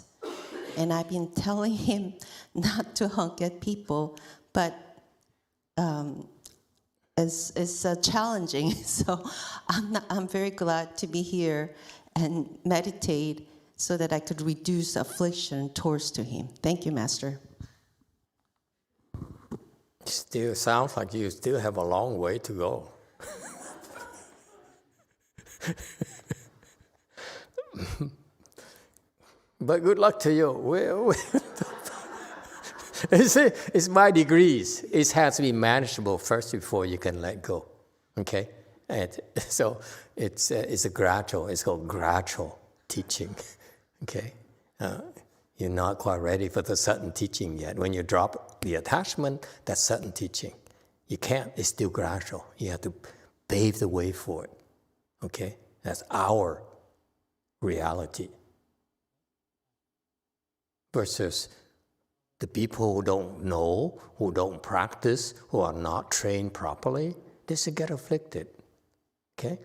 And I've been telling him not to honk at people, but it's challenging. So I'm very glad to be here and meditate so that I could reduce affliction towards to him. Thank you, Master. Still sounds like you still have a long way to go. But good luck to you. It's by degrees. It has to be manageable first before you can let go. Okay? And so it's a gradual, it's called gradual teaching. Okay? You're not quite ready for the sudden teaching yet. When you drop the attachment, that's sudden teaching. You can't, it's still gradual. You have to pave the way for it. Okay? That's our reality. Versus the people who don't know, who don't practice, who are not trained properly, they should get afflicted. Okay?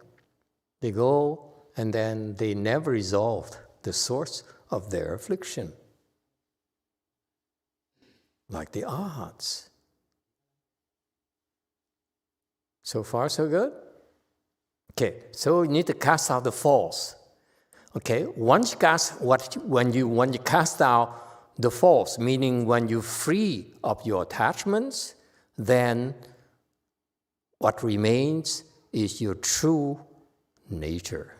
They go and then they never resolved the source of their affliction. Like the arhats. So far, so good? Okay, so you need to cast out the false. Okay, once you cast when you cast out the false, meaning when you free of your attachments, then what remains is your true nature.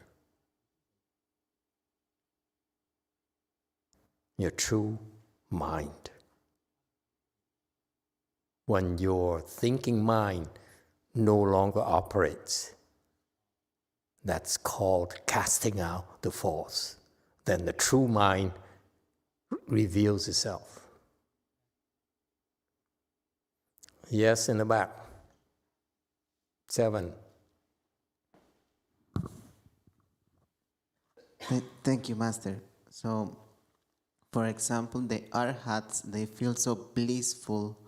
Your true mind. When your thinking mind no longer operates, that's called casting out the false. Then the true mind reveals itself. Yes, in the back. 7. Thank you, Master. So, for example, the arhats, they feel so blissful.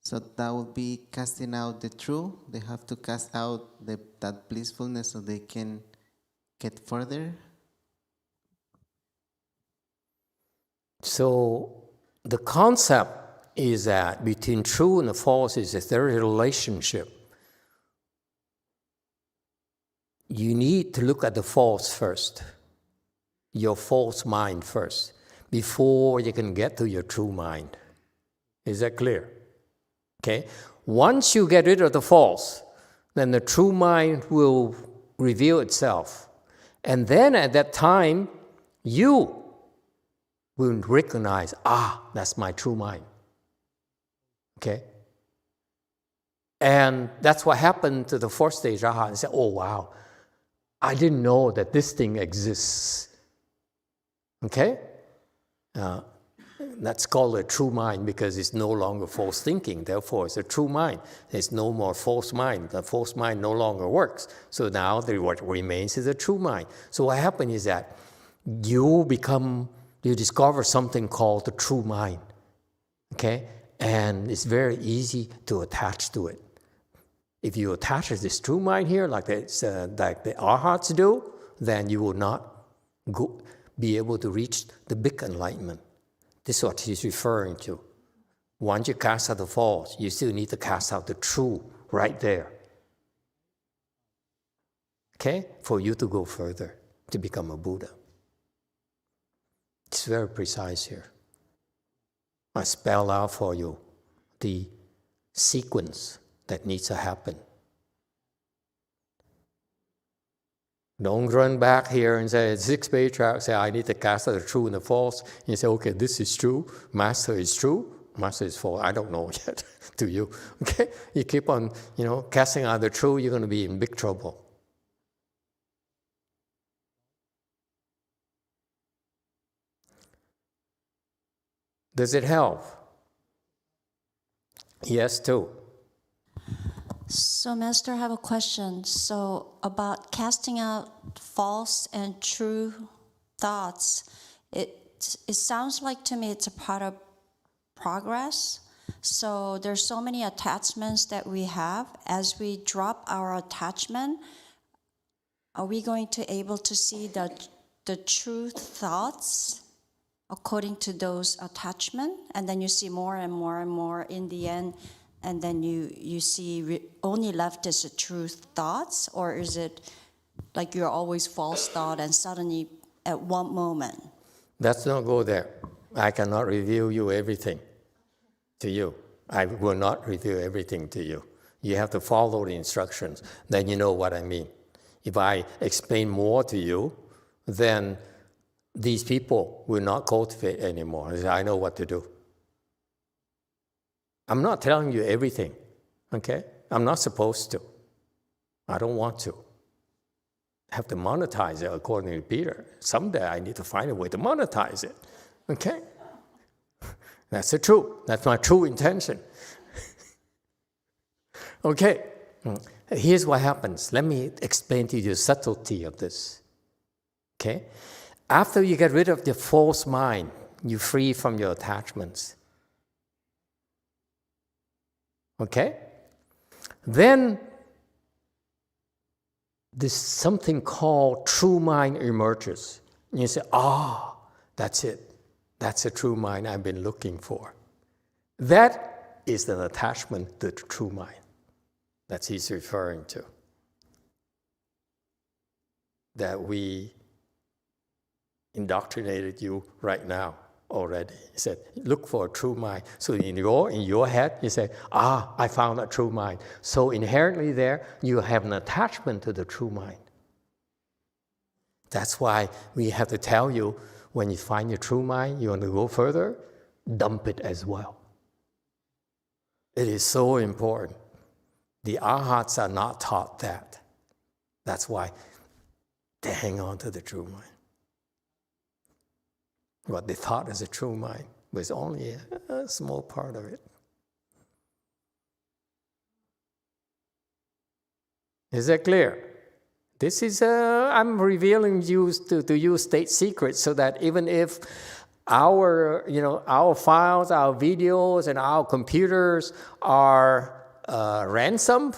So that would be casting out the true. They have to cast out that blissfulness so they can get further. So the concept is that between true and the false is that there is a relationship. You need to look at the false first, your false mind first, before you can get to your true mind. Is that clear? Okay? Once you get rid of the false, then the true mind will reveal itself. And then at that time, you will recognize, that's my true mind. Okay? And that's what happened to the fourth stage Arhat. They said, oh, wow, I didn't know that this thing exists. Okay? That's called a true mind because it's no longer false thinking. Therefore, it's a true mind. There's no more false mind. The false mind no longer works. So now what remains is a true mind. So what happens is that you discover something called the true mind. Okay? And it's very easy to attach to it. If you attach to this true mind here, like the Arhats do, then you will not be able to reach the big enlightenment. This is what he's referring to. Once you cast out the false, you still need to cast out the true right there. Okay? For you to go further, to become a Buddha. It's very precise here. I spell out for you the sequence that needs to happen. Don't run back here and say, 6 patriarchs say, I need to cast out the true and the false. And you say, okay, this is true. Master is true. Master is false. I don't know yet to you. Okay? You keep on, casting out the true, you're going to be in big trouble. Does it help? Yes, too. So, Master, I have a question. So, about casting out false and true thoughts, it sounds like to me it's a part of progress. So, there's so many attachments that we have. As we drop our attachment, are we going to able to see the true thoughts according to those attachments? And then you see more and more and more in the end. And then you see only left is the true thoughts? Or is it like you're always false thought and suddenly at one moment? Let's not go there. I cannot reveal you everything to you. I will not reveal everything to you. You have to follow the instructions. Then you know what I mean. If I explain more to you, then these people will not cultivate anymore. I know what to do. I'm not telling you everything, okay? I'm not supposed to. I don't want to. I have to monetize it according to Peter. Someday I need to find a way to monetize it, okay? That's the truth. That's my true intention. Okay, here's what happens. Let me explain to you the subtlety of this, okay? After you get rid of the false mind, you're free from your attachments. Okay? Then this something called true mind emerges. And you say, that's it. That's the true mind I've been looking for. That is an attachment to the true mind that he's referring to. That we indoctrinated you right now already. He said, look for a true mind. So in your head, you say, I found a true mind. So inherently there, you have an attachment to the true mind. That's why we have to tell you, when you find your true mind, you want to go further, dump it as well. It is so important. The arhats are not taught that. That's why they hang on to the true mind. What they thought is a true mind was only a small part of it. Is that clear? This is, I'm revealing to you state secrets so that even if our files, our videos, and our computers are ransomed,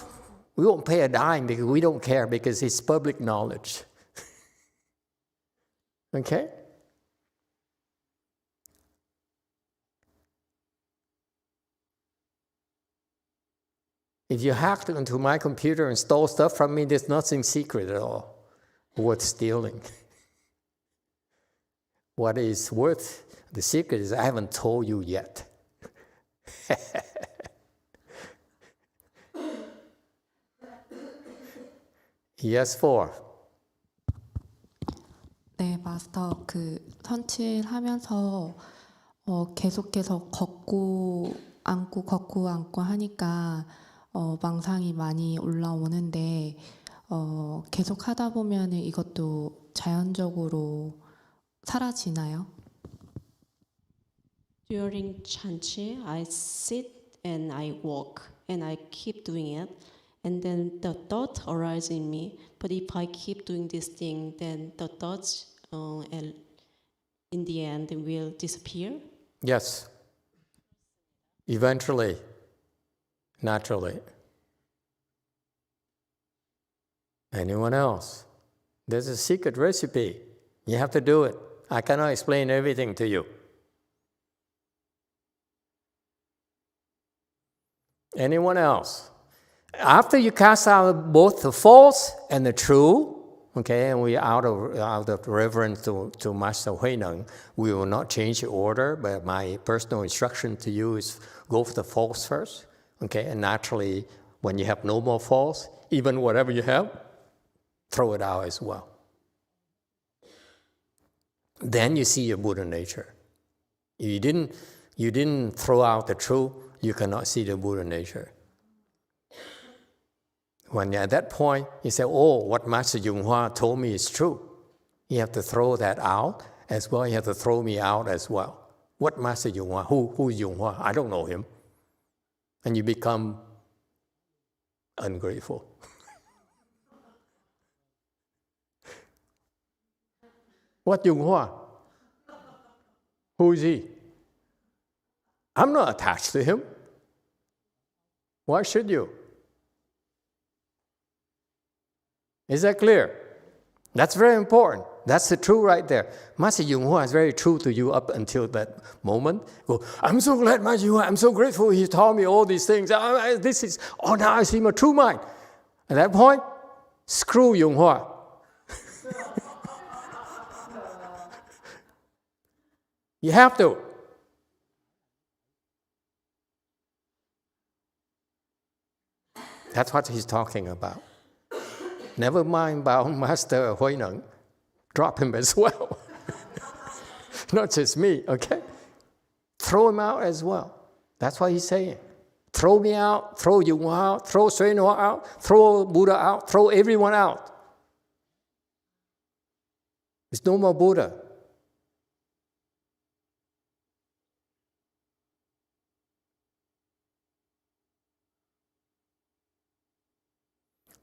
we won't pay a dime because we don't care because it's public knowledge. Okay? If you hacked into my computer and stole stuff from me, there's nothing secret at all worth stealing. What is worth the secret is I haven't told you yet. Yes, 4. 네, 마스터, 선칠 하면서 계속해서 걷고 앉고 하니까 망상이 많이 올라오는데 계속 하다 보면 이것도 자연적으로 사라지나요? During chanchi, I sit and I walk and I keep doing it. And then the thought arises in me. But if I keep doing this thing, then the thoughts in the end will disappear? Yes. Eventually. Naturally. Anyone else? There's a secret recipe. You have to do it. I cannot explain everything to you. Anyone else? After you cast out both the false and the true, okay, and we out of reverence to Master Huineng, we will not change the order, but my personal instruction to you is go for the false first. Okay, and naturally, when you have no more false, even whatever you have, throw it out as well. Then you see your Buddha nature. If you didn't throw out the truth, you cannot see the Buddha nature. When you're at that point, you say, what Master Yonghua told me is true. You have to throw that out as well. You have to throw me out as well. What Master Yonghua? Who's Yonghua? I don't know him. And you become ungrateful. What Yonghua? Who is he? I'm not attached to him. Why should you? Is that clear? That's very important. That's the truth right there. Master Yonghua is very true to you up until that moment. Go, I'm so glad, Master Yonghua. I'm so grateful he taught me all these things. Now I see my true mind. At that point, screw Yonghua. You have to. That's what he's talking about. Never mind about Master Huineng. Drop him as well. Not just me, okay? Throw him out as well. That's what he's saying. Throw me out, throw Yonghua out, throw Suinhua out, throw Buddha out, throw everyone out. There's no more Buddha.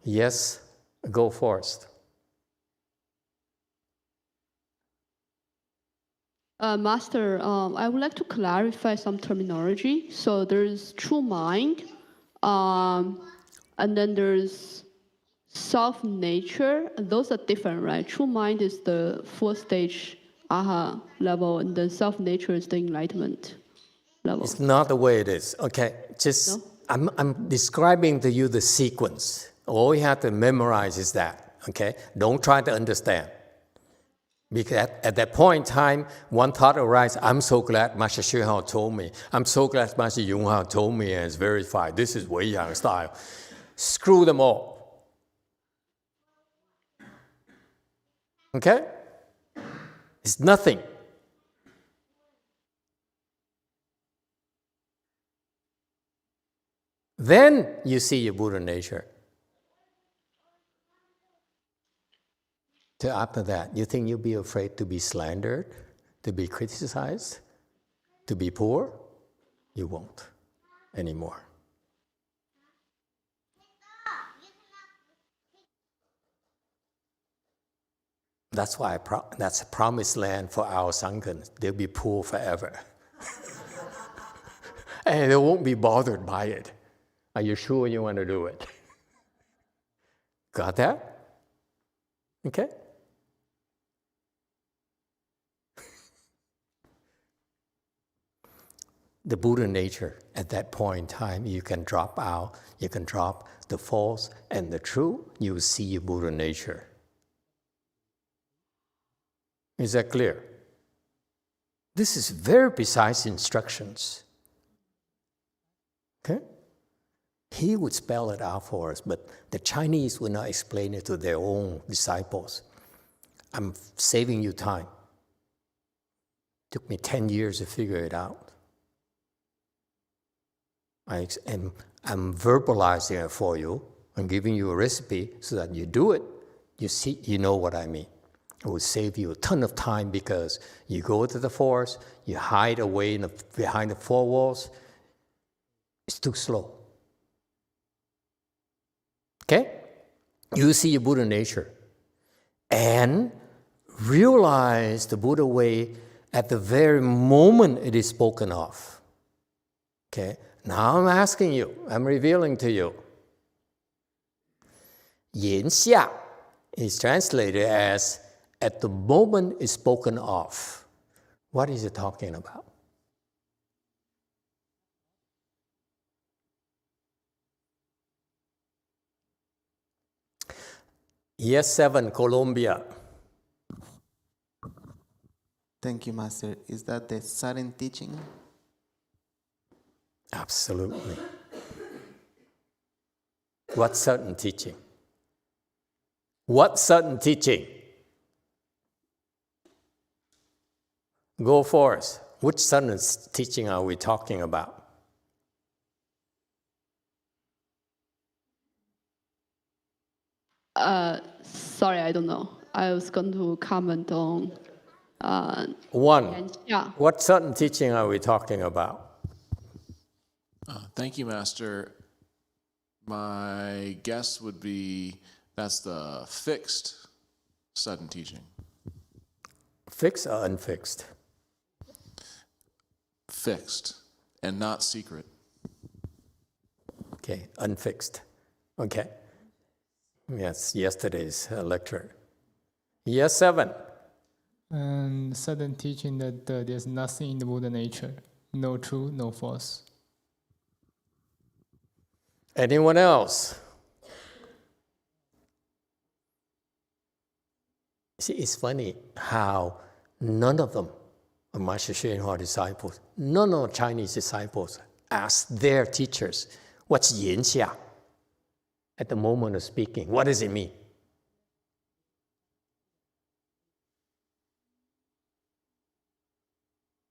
Yes, go first. Master, I would like to clarify some terminology. So there's true mind, and then there's self-nature, those are different, right? True mind is the fourth stage aha level, and then self-nature is the enlightenment level. It's not the way it is. Okay, just I'm describing to you the sequence. All you have to memorize is that. Okay, don't try to understand. Because at that point in time, one thought arises, I'm so glad Master Xuanhao told me. I'm so glad Master Yonghua told me and it's verified. This is Wei Yang style. Screw them all. Okay? It's nothing. Then you see your Buddha nature. So after that, you think you'll be afraid to be slandered, to be criticized, to be poor? You won't anymore. That's why that's a promised land for our Sanghas. They'll be poor forever. And they won't be bothered by it. Are you sure you want to do it? Got that? Okay? The Buddha nature, at that point in time, you can drop out, you can drop the false and the true, you will see your Buddha nature. Is that clear? This is very precise instructions. Okay? He would spell it out for us, but the Chinese would not explain it to their own disciples. I'm saving you time. It took me 10 years to figure it out. I'm verbalizing it for you. I'm giving you a recipe so that you do it. You see, you know what I mean. It will save you a ton of time because you go to the forest, you hide away behind the four walls. It's too slow. Okay? You see your Buddha nature. And realize the Buddha way at the very moment it is spoken of. Okay? Now I'm asking you, I'm revealing to you. 言下 is translated as at the moment it's spoken of. What is it talking about? Yes, 7, Colombia. Thank you, Master. Is that the sudden teaching? Absolutely. What sudden teaching? What sudden teaching? Go forth. Which sudden teaching are we talking about? Sorry, I don't know. I was going to comment on... One. Yeah. What sudden teaching are we talking about? Thank you, Master. My guess would be that's the fixed sudden teaching. Fixed or unfixed? Fixed and not secret. Okay, unfixed. Okay. Yes, yesterday's lecture. Yes, 7. And sudden teaching that there's nothing in the Buddha nature. No true, no false. Anyone else? See, it's funny how none of them are Master Xuanhua disciples, none of Chinese disciples asked their teachers, what's 言下? At the moment of speaking, what does it mean?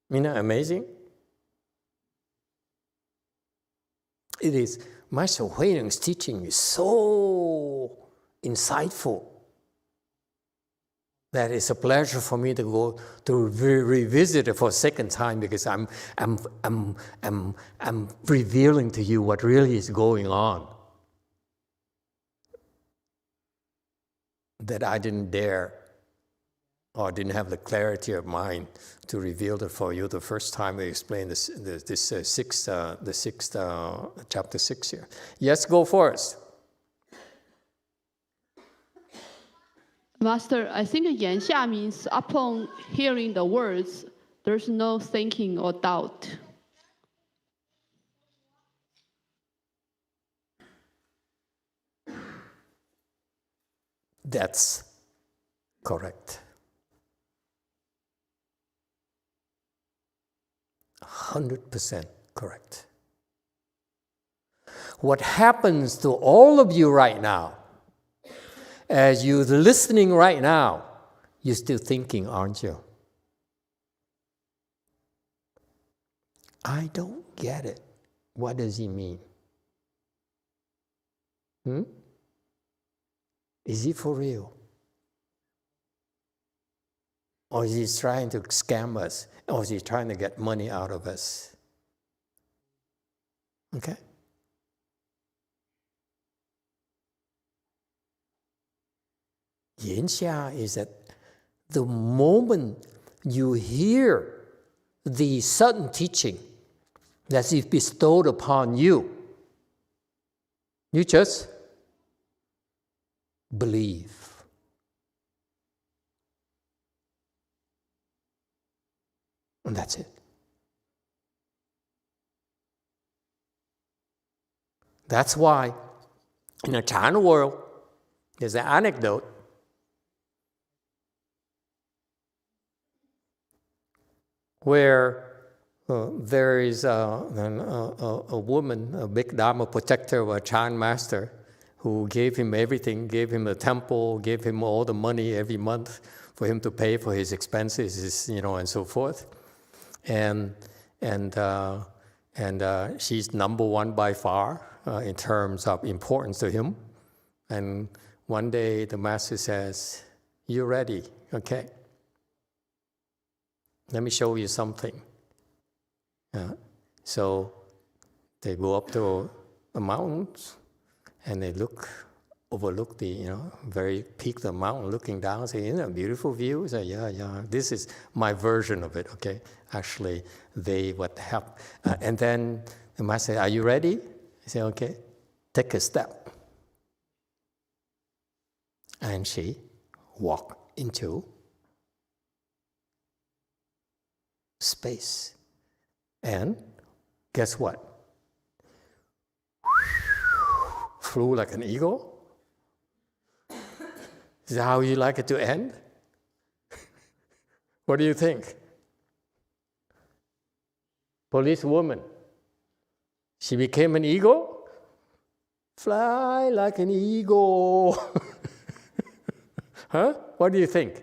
Isn't that amazing? It is. Master Huineng's teaching is so insightful that it's a pleasure for me to go to revisit it for a second time because I'm revealing to you what really is going on that I didn't dare or didn't have the clarity of mind to reveal it for you the first time we explained chapter 6 here. Yes, go first. Master, I think 言下 means upon hearing the words, there's no thinking or doubt. That's correct. 100% correct. What happens to all of you right now, as you're listening right now, you're still thinking, aren't you? I don't get it. What does he mean? Is he for real? Or is he trying to scam us? Or is he trying to get money out of us? Okay? Yanxia is that the moment you hear the sudden teaching that is bestowed upon you, you just believe. And that's it. That's why in the China world, there's an anecdote. Where there is a woman, a big Dharma protector of a Chan master, who gave him everything, gave him a temple, gave him all the money every month for him to pay for his expenses, and so forth. And she's number one by far in terms of importance to him. And one day the master says, "You're ready, okay? Let me show you something." So they go up to the mountains and they overlook the very peak of the mountain, looking down, say, "Isn't it a beautiful view?" Say, yeah. This is my version of it. Okay, actually, they would help. And then the master say, "Are you ready?" I say, "Okay, take a step." And she walked into space. And guess what? Flew like an eagle. Is that how you like it to end? What do you think? Policewoman. She became an eagle? Fly like an eagle. Huh? What do you think?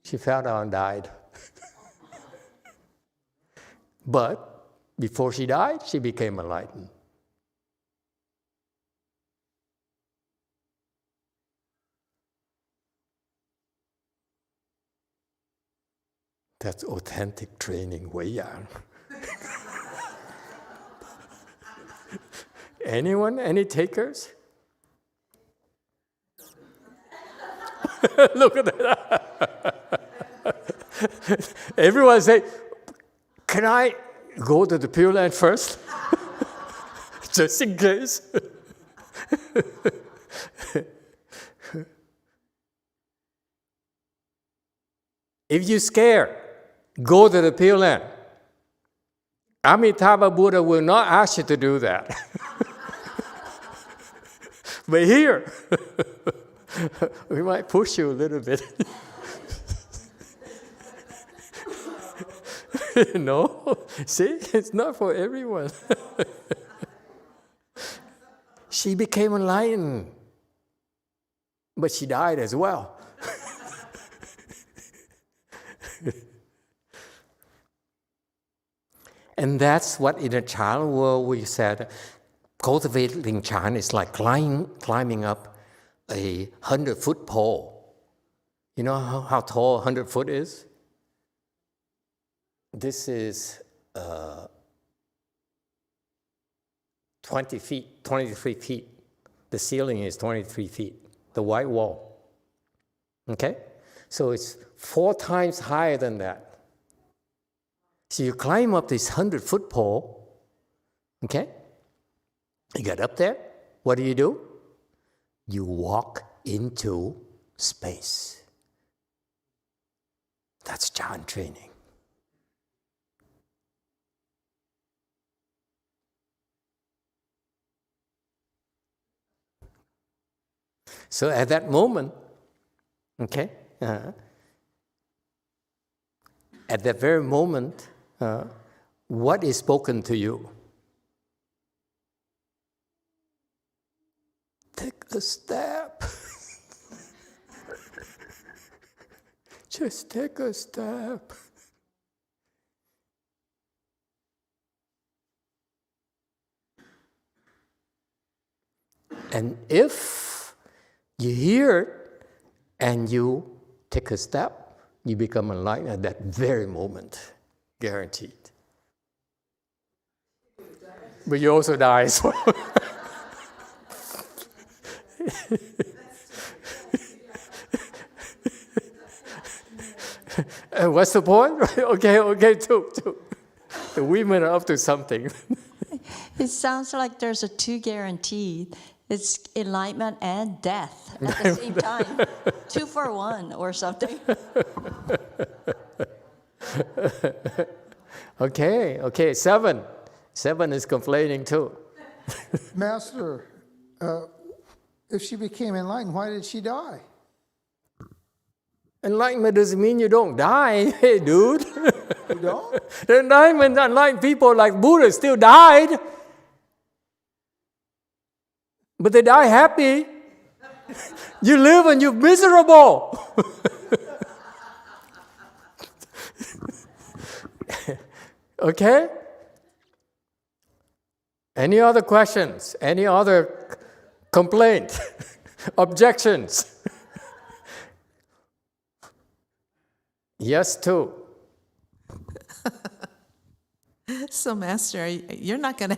She fell down and died. But before she died, she became enlightened. That's authentic training, Weiyang. Anyone? Any takers? Look at that. Everyone say, "Can I go to the Pureland first?" Just in case. If you're scared, go to the Pureland. Amitabha Buddha will not ask you to do that. But here, we might push you a little bit. No, see, it's not for everyone. She became enlightened, but she died as well. And that's what in the Chan world we said, cultivating Chan is like climbing up a 100-foot pole. You know how tall 100 foot is? This is 20 feet, 23 feet. The ceiling is 23 feet, the white wall. Okay? So it's 4 times higher than that. So you climb up this 100-foot pole, okay? You get up there, what do? You walk into space. That's Chan training. So at that moment, okay, at that very moment, what is spoken to you? Take a step. Just take a step. And if you hear it and you take a step, you become enlightened at that very moment, guaranteed. But you also die as well. And what's the point? Okay, two. The women are up to something. It sounds like there's a two guaranteed. It's enlightenment and death at the same time. 2 for 1 or something. Okay, 7. 7 is complaining too. Master, if she became enlightened, why did she die? Enlightenment doesn't mean you don't die, hey dude. You don't? The enlightened people like Buddha still died. But they die happy. You live and you're miserable. Okay? Any other questions? Any other complaint? Objections? Yes, too. So, Master, you're not going to...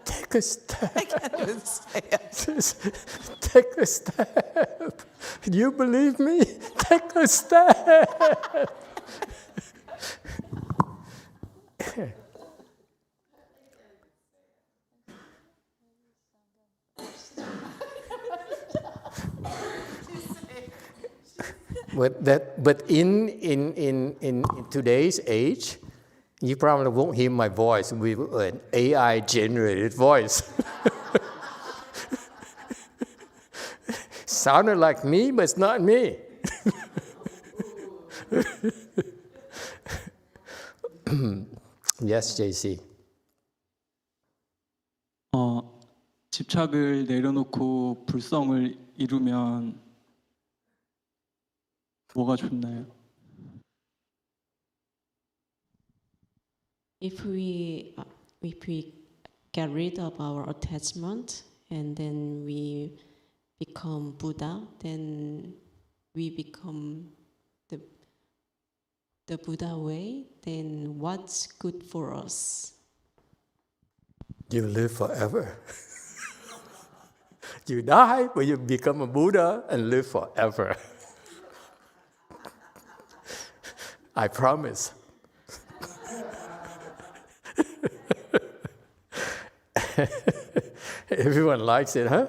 Take a step. I can't even say it. Just take a step. Do you believe me? Take a step. But in today's age, you probably won't hear my voice with an AI-generated voice. Sounded like me, but it's not me. Yes, JC. 집착을 내려놓고 불성을 이루면 뭐가 좋나요? If we get rid of our attachment and then we become Buddha, then we become the Buddha way, then what's good for us? You live forever. You die, but you become a Buddha and live forever. I promise. Everyone likes it, huh?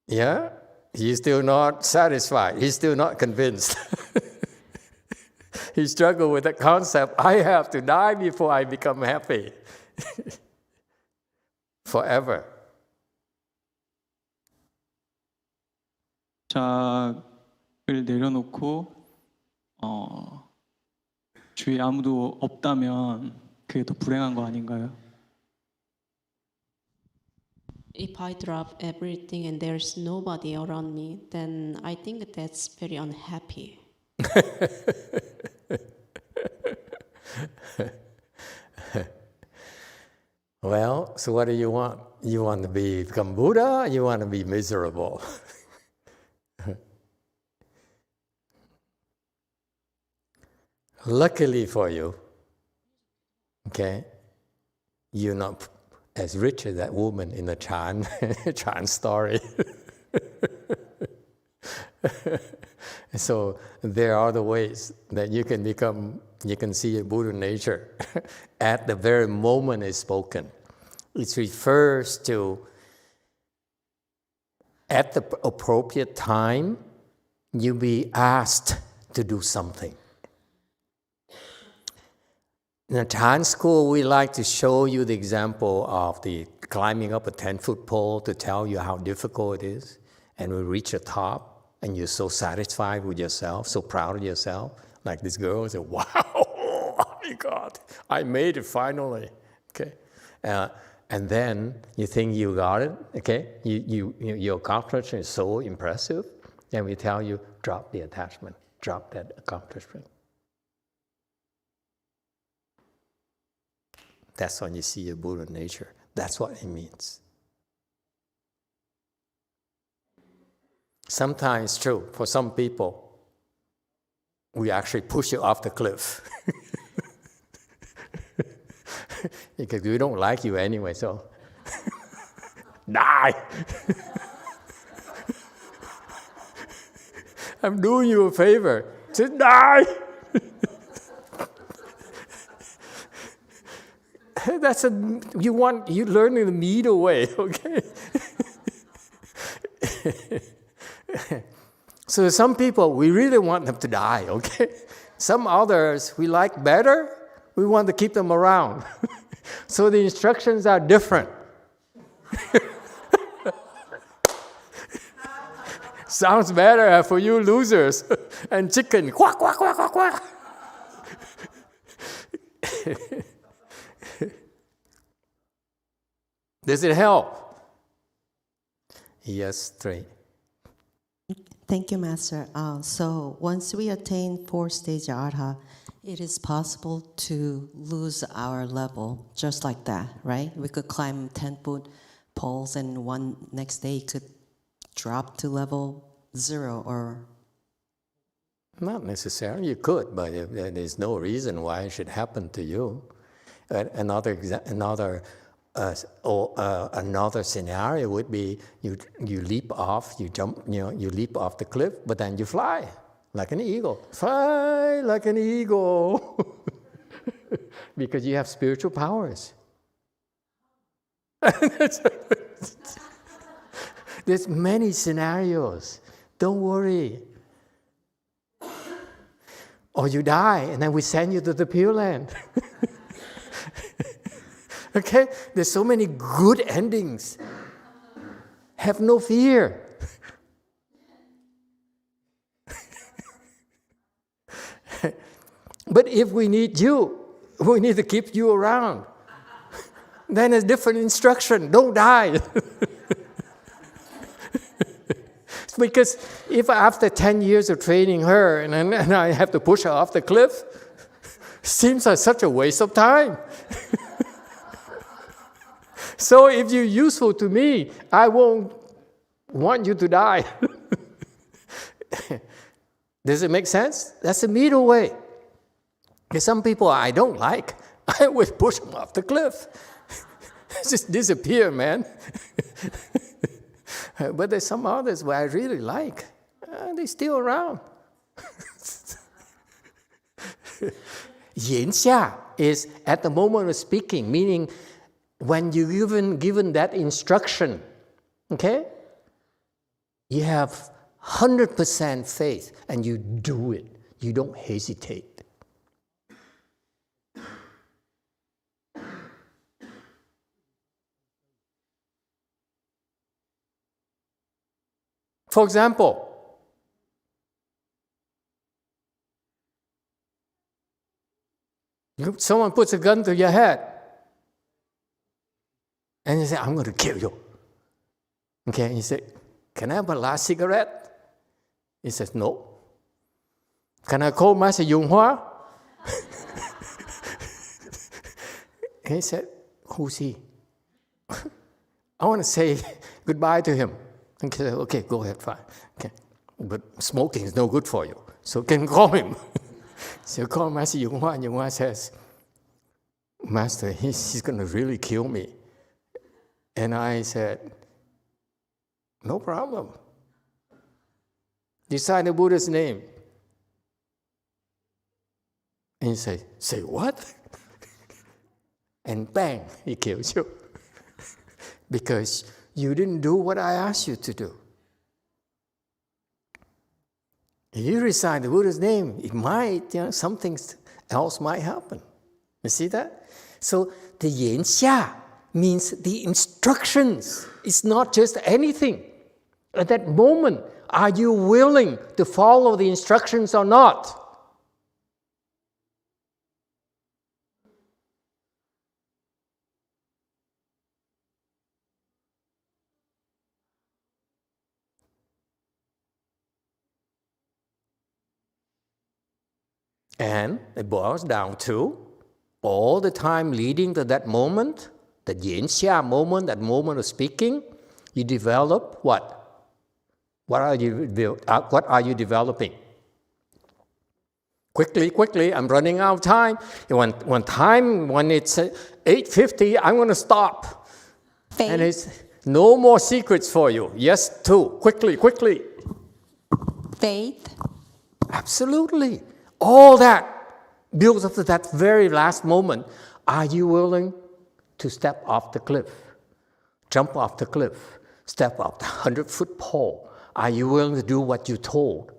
Yeah? He's still not satisfied. He's still not convinced. He struggled with the concept, I have to die before I become happy. Forever. 집착을 내려놓고 주위에 아무도 없다면 그게 더 불행한 거 아닌가요? If I drop everything and there's nobody around me, then I think that's very unhappy. Well, so what do you want? You want to become Buddha? Or you want to be miserable? Luckily for you, okay, you're not as rich as that woman in the Chan story. So there are other ways that you can become you can see a Buddha nature at the very moment it's spoken. It refers to at the appropriate time, you be asked to do something. In a Chan school, we like to show you the example of the climbing up a 10-foot pole to tell you how difficult it is. And we reach the top, and you're so satisfied with yourself, so proud of yourself. Like this girl said, wow, oh my God, I made it finally. Okay, and then you think you got it. Okay, your accomplishment is so impressive. Then we tell you, drop the attachment, drop that accomplishment. That's when you see a Buddha nature. That's what it means. Sometimes it's true. For some people, we actually push you off the cliff. Because we don't like you anyway, so die! I'm doing you a favor. Just die! You're learning the middle way, okay? So some people, we really want them to die, okay? Some others, we like better, we want to keep them around. So the instructions are different. Sounds better for you losers. And chicken, quack, quack, quack, quack, quack. Does it help? Yes, Trey. Thank you, Master. So once we attain 4-stage Arha, it is possible to lose our level just like that, right? We could climb 10-foot poles and one next day could drop to level 0 or... Not necessarily. You could, but there's no reason why it should happen to you. Another scenario would be you leap off, you jump, you leap off the cliff, but then you fly like an eagle. Fly like an eagle. Because you have spiritual powers. There's many scenarios. Don't worry. Or you die, and then we send you to the Pureland. Okay? There's so many good endings. Have no fear. But if we need you, we need to keep you around. Then a different instruction. Don't die. Because if after 10 years of training her and I have to push her off the cliff, seems like such a waste of time. So if you're useful to me, I won't want you to die. Does it make sense? That's the middle way. Because some people I don't like, I always push them off the cliff. Just disappear, man. But there's some others where I really like. They're still around. Yanxia is at the moment of speaking, meaning when you're given that instruction, okay? You have 100% faith and you do it. You don't hesitate. For example, someone puts a gun to your head and you say, I'm going to kill you. Okay, and you say, can I have my last cigarette? He says, no. Can I call masteryonghua? And he said, who's he? I want to say goodbye to him. And he said, okay, go ahead, fine. Okay. But smoking is no good for you. So can you call him? So you call masteryonghua, and Yonghua says, Master, he's going to really kill me. And I said, no problem. Recite the Buddha's name. And he say what? And bang, he kills you. Because you didn't do what I asked you to do. If you recite the Buddha's name, it might, something else might happen. You see that? So the Yan Xia means the instructions. It's not just anything. At that moment, are you willing to follow the instructions or not? And it boils down to all the time leading to that moment, the Yan Xia moment, that moment of speaking, you develop what? What are you developing? Quickly, I'm running out of time. When it's 8:50, I'm going to stop. Faith. And it's no more secrets for you. Yes, two. Quickly. Faith. Absolutely. All that builds up to that very last moment. Are you willing to step off the cliff? Jump off the cliff? Step off the 100-foot pole? Are you willing to do what you're told?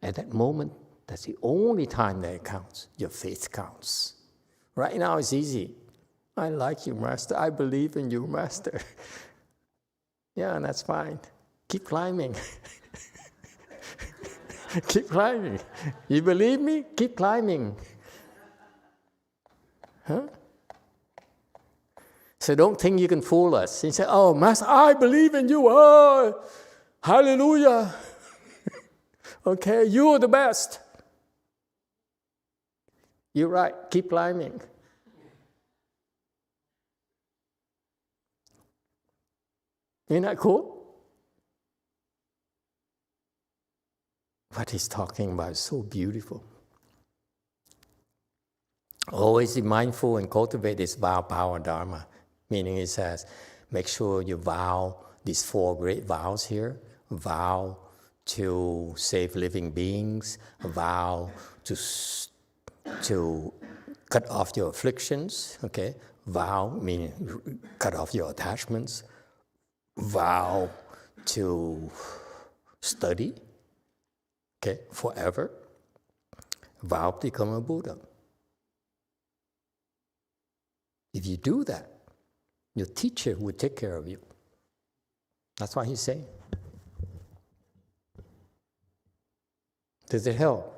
At that moment, that's the only time that it counts. Your faith counts. Right now, it's easy. I like you, Master. I believe in you, Master. Yeah, and that's fine. Keep climbing. Keep climbing. You believe me? Keep climbing. Huh? So don't think you can fool us. You say, oh, Master, I believe in you. Oh, hallelujah. Okay, you're the best. You're right. Keep climbing. Isn't that cool? What he's talking about is so beautiful. Always be mindful and cultivate this vow, power, dharma. Meaning it says, make sure you vow these 4 great vows here. Vow to save living beings. Vow to cut off your afflictions. Okay? Vow meaning cut off your attachments. Vow to study. Okay, forever. Vow to become a Buddha. If you do that, your teacher will take care of you. That's what he's saying. Does it help?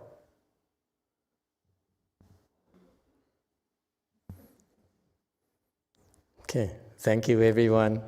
Okay, thank you everyone.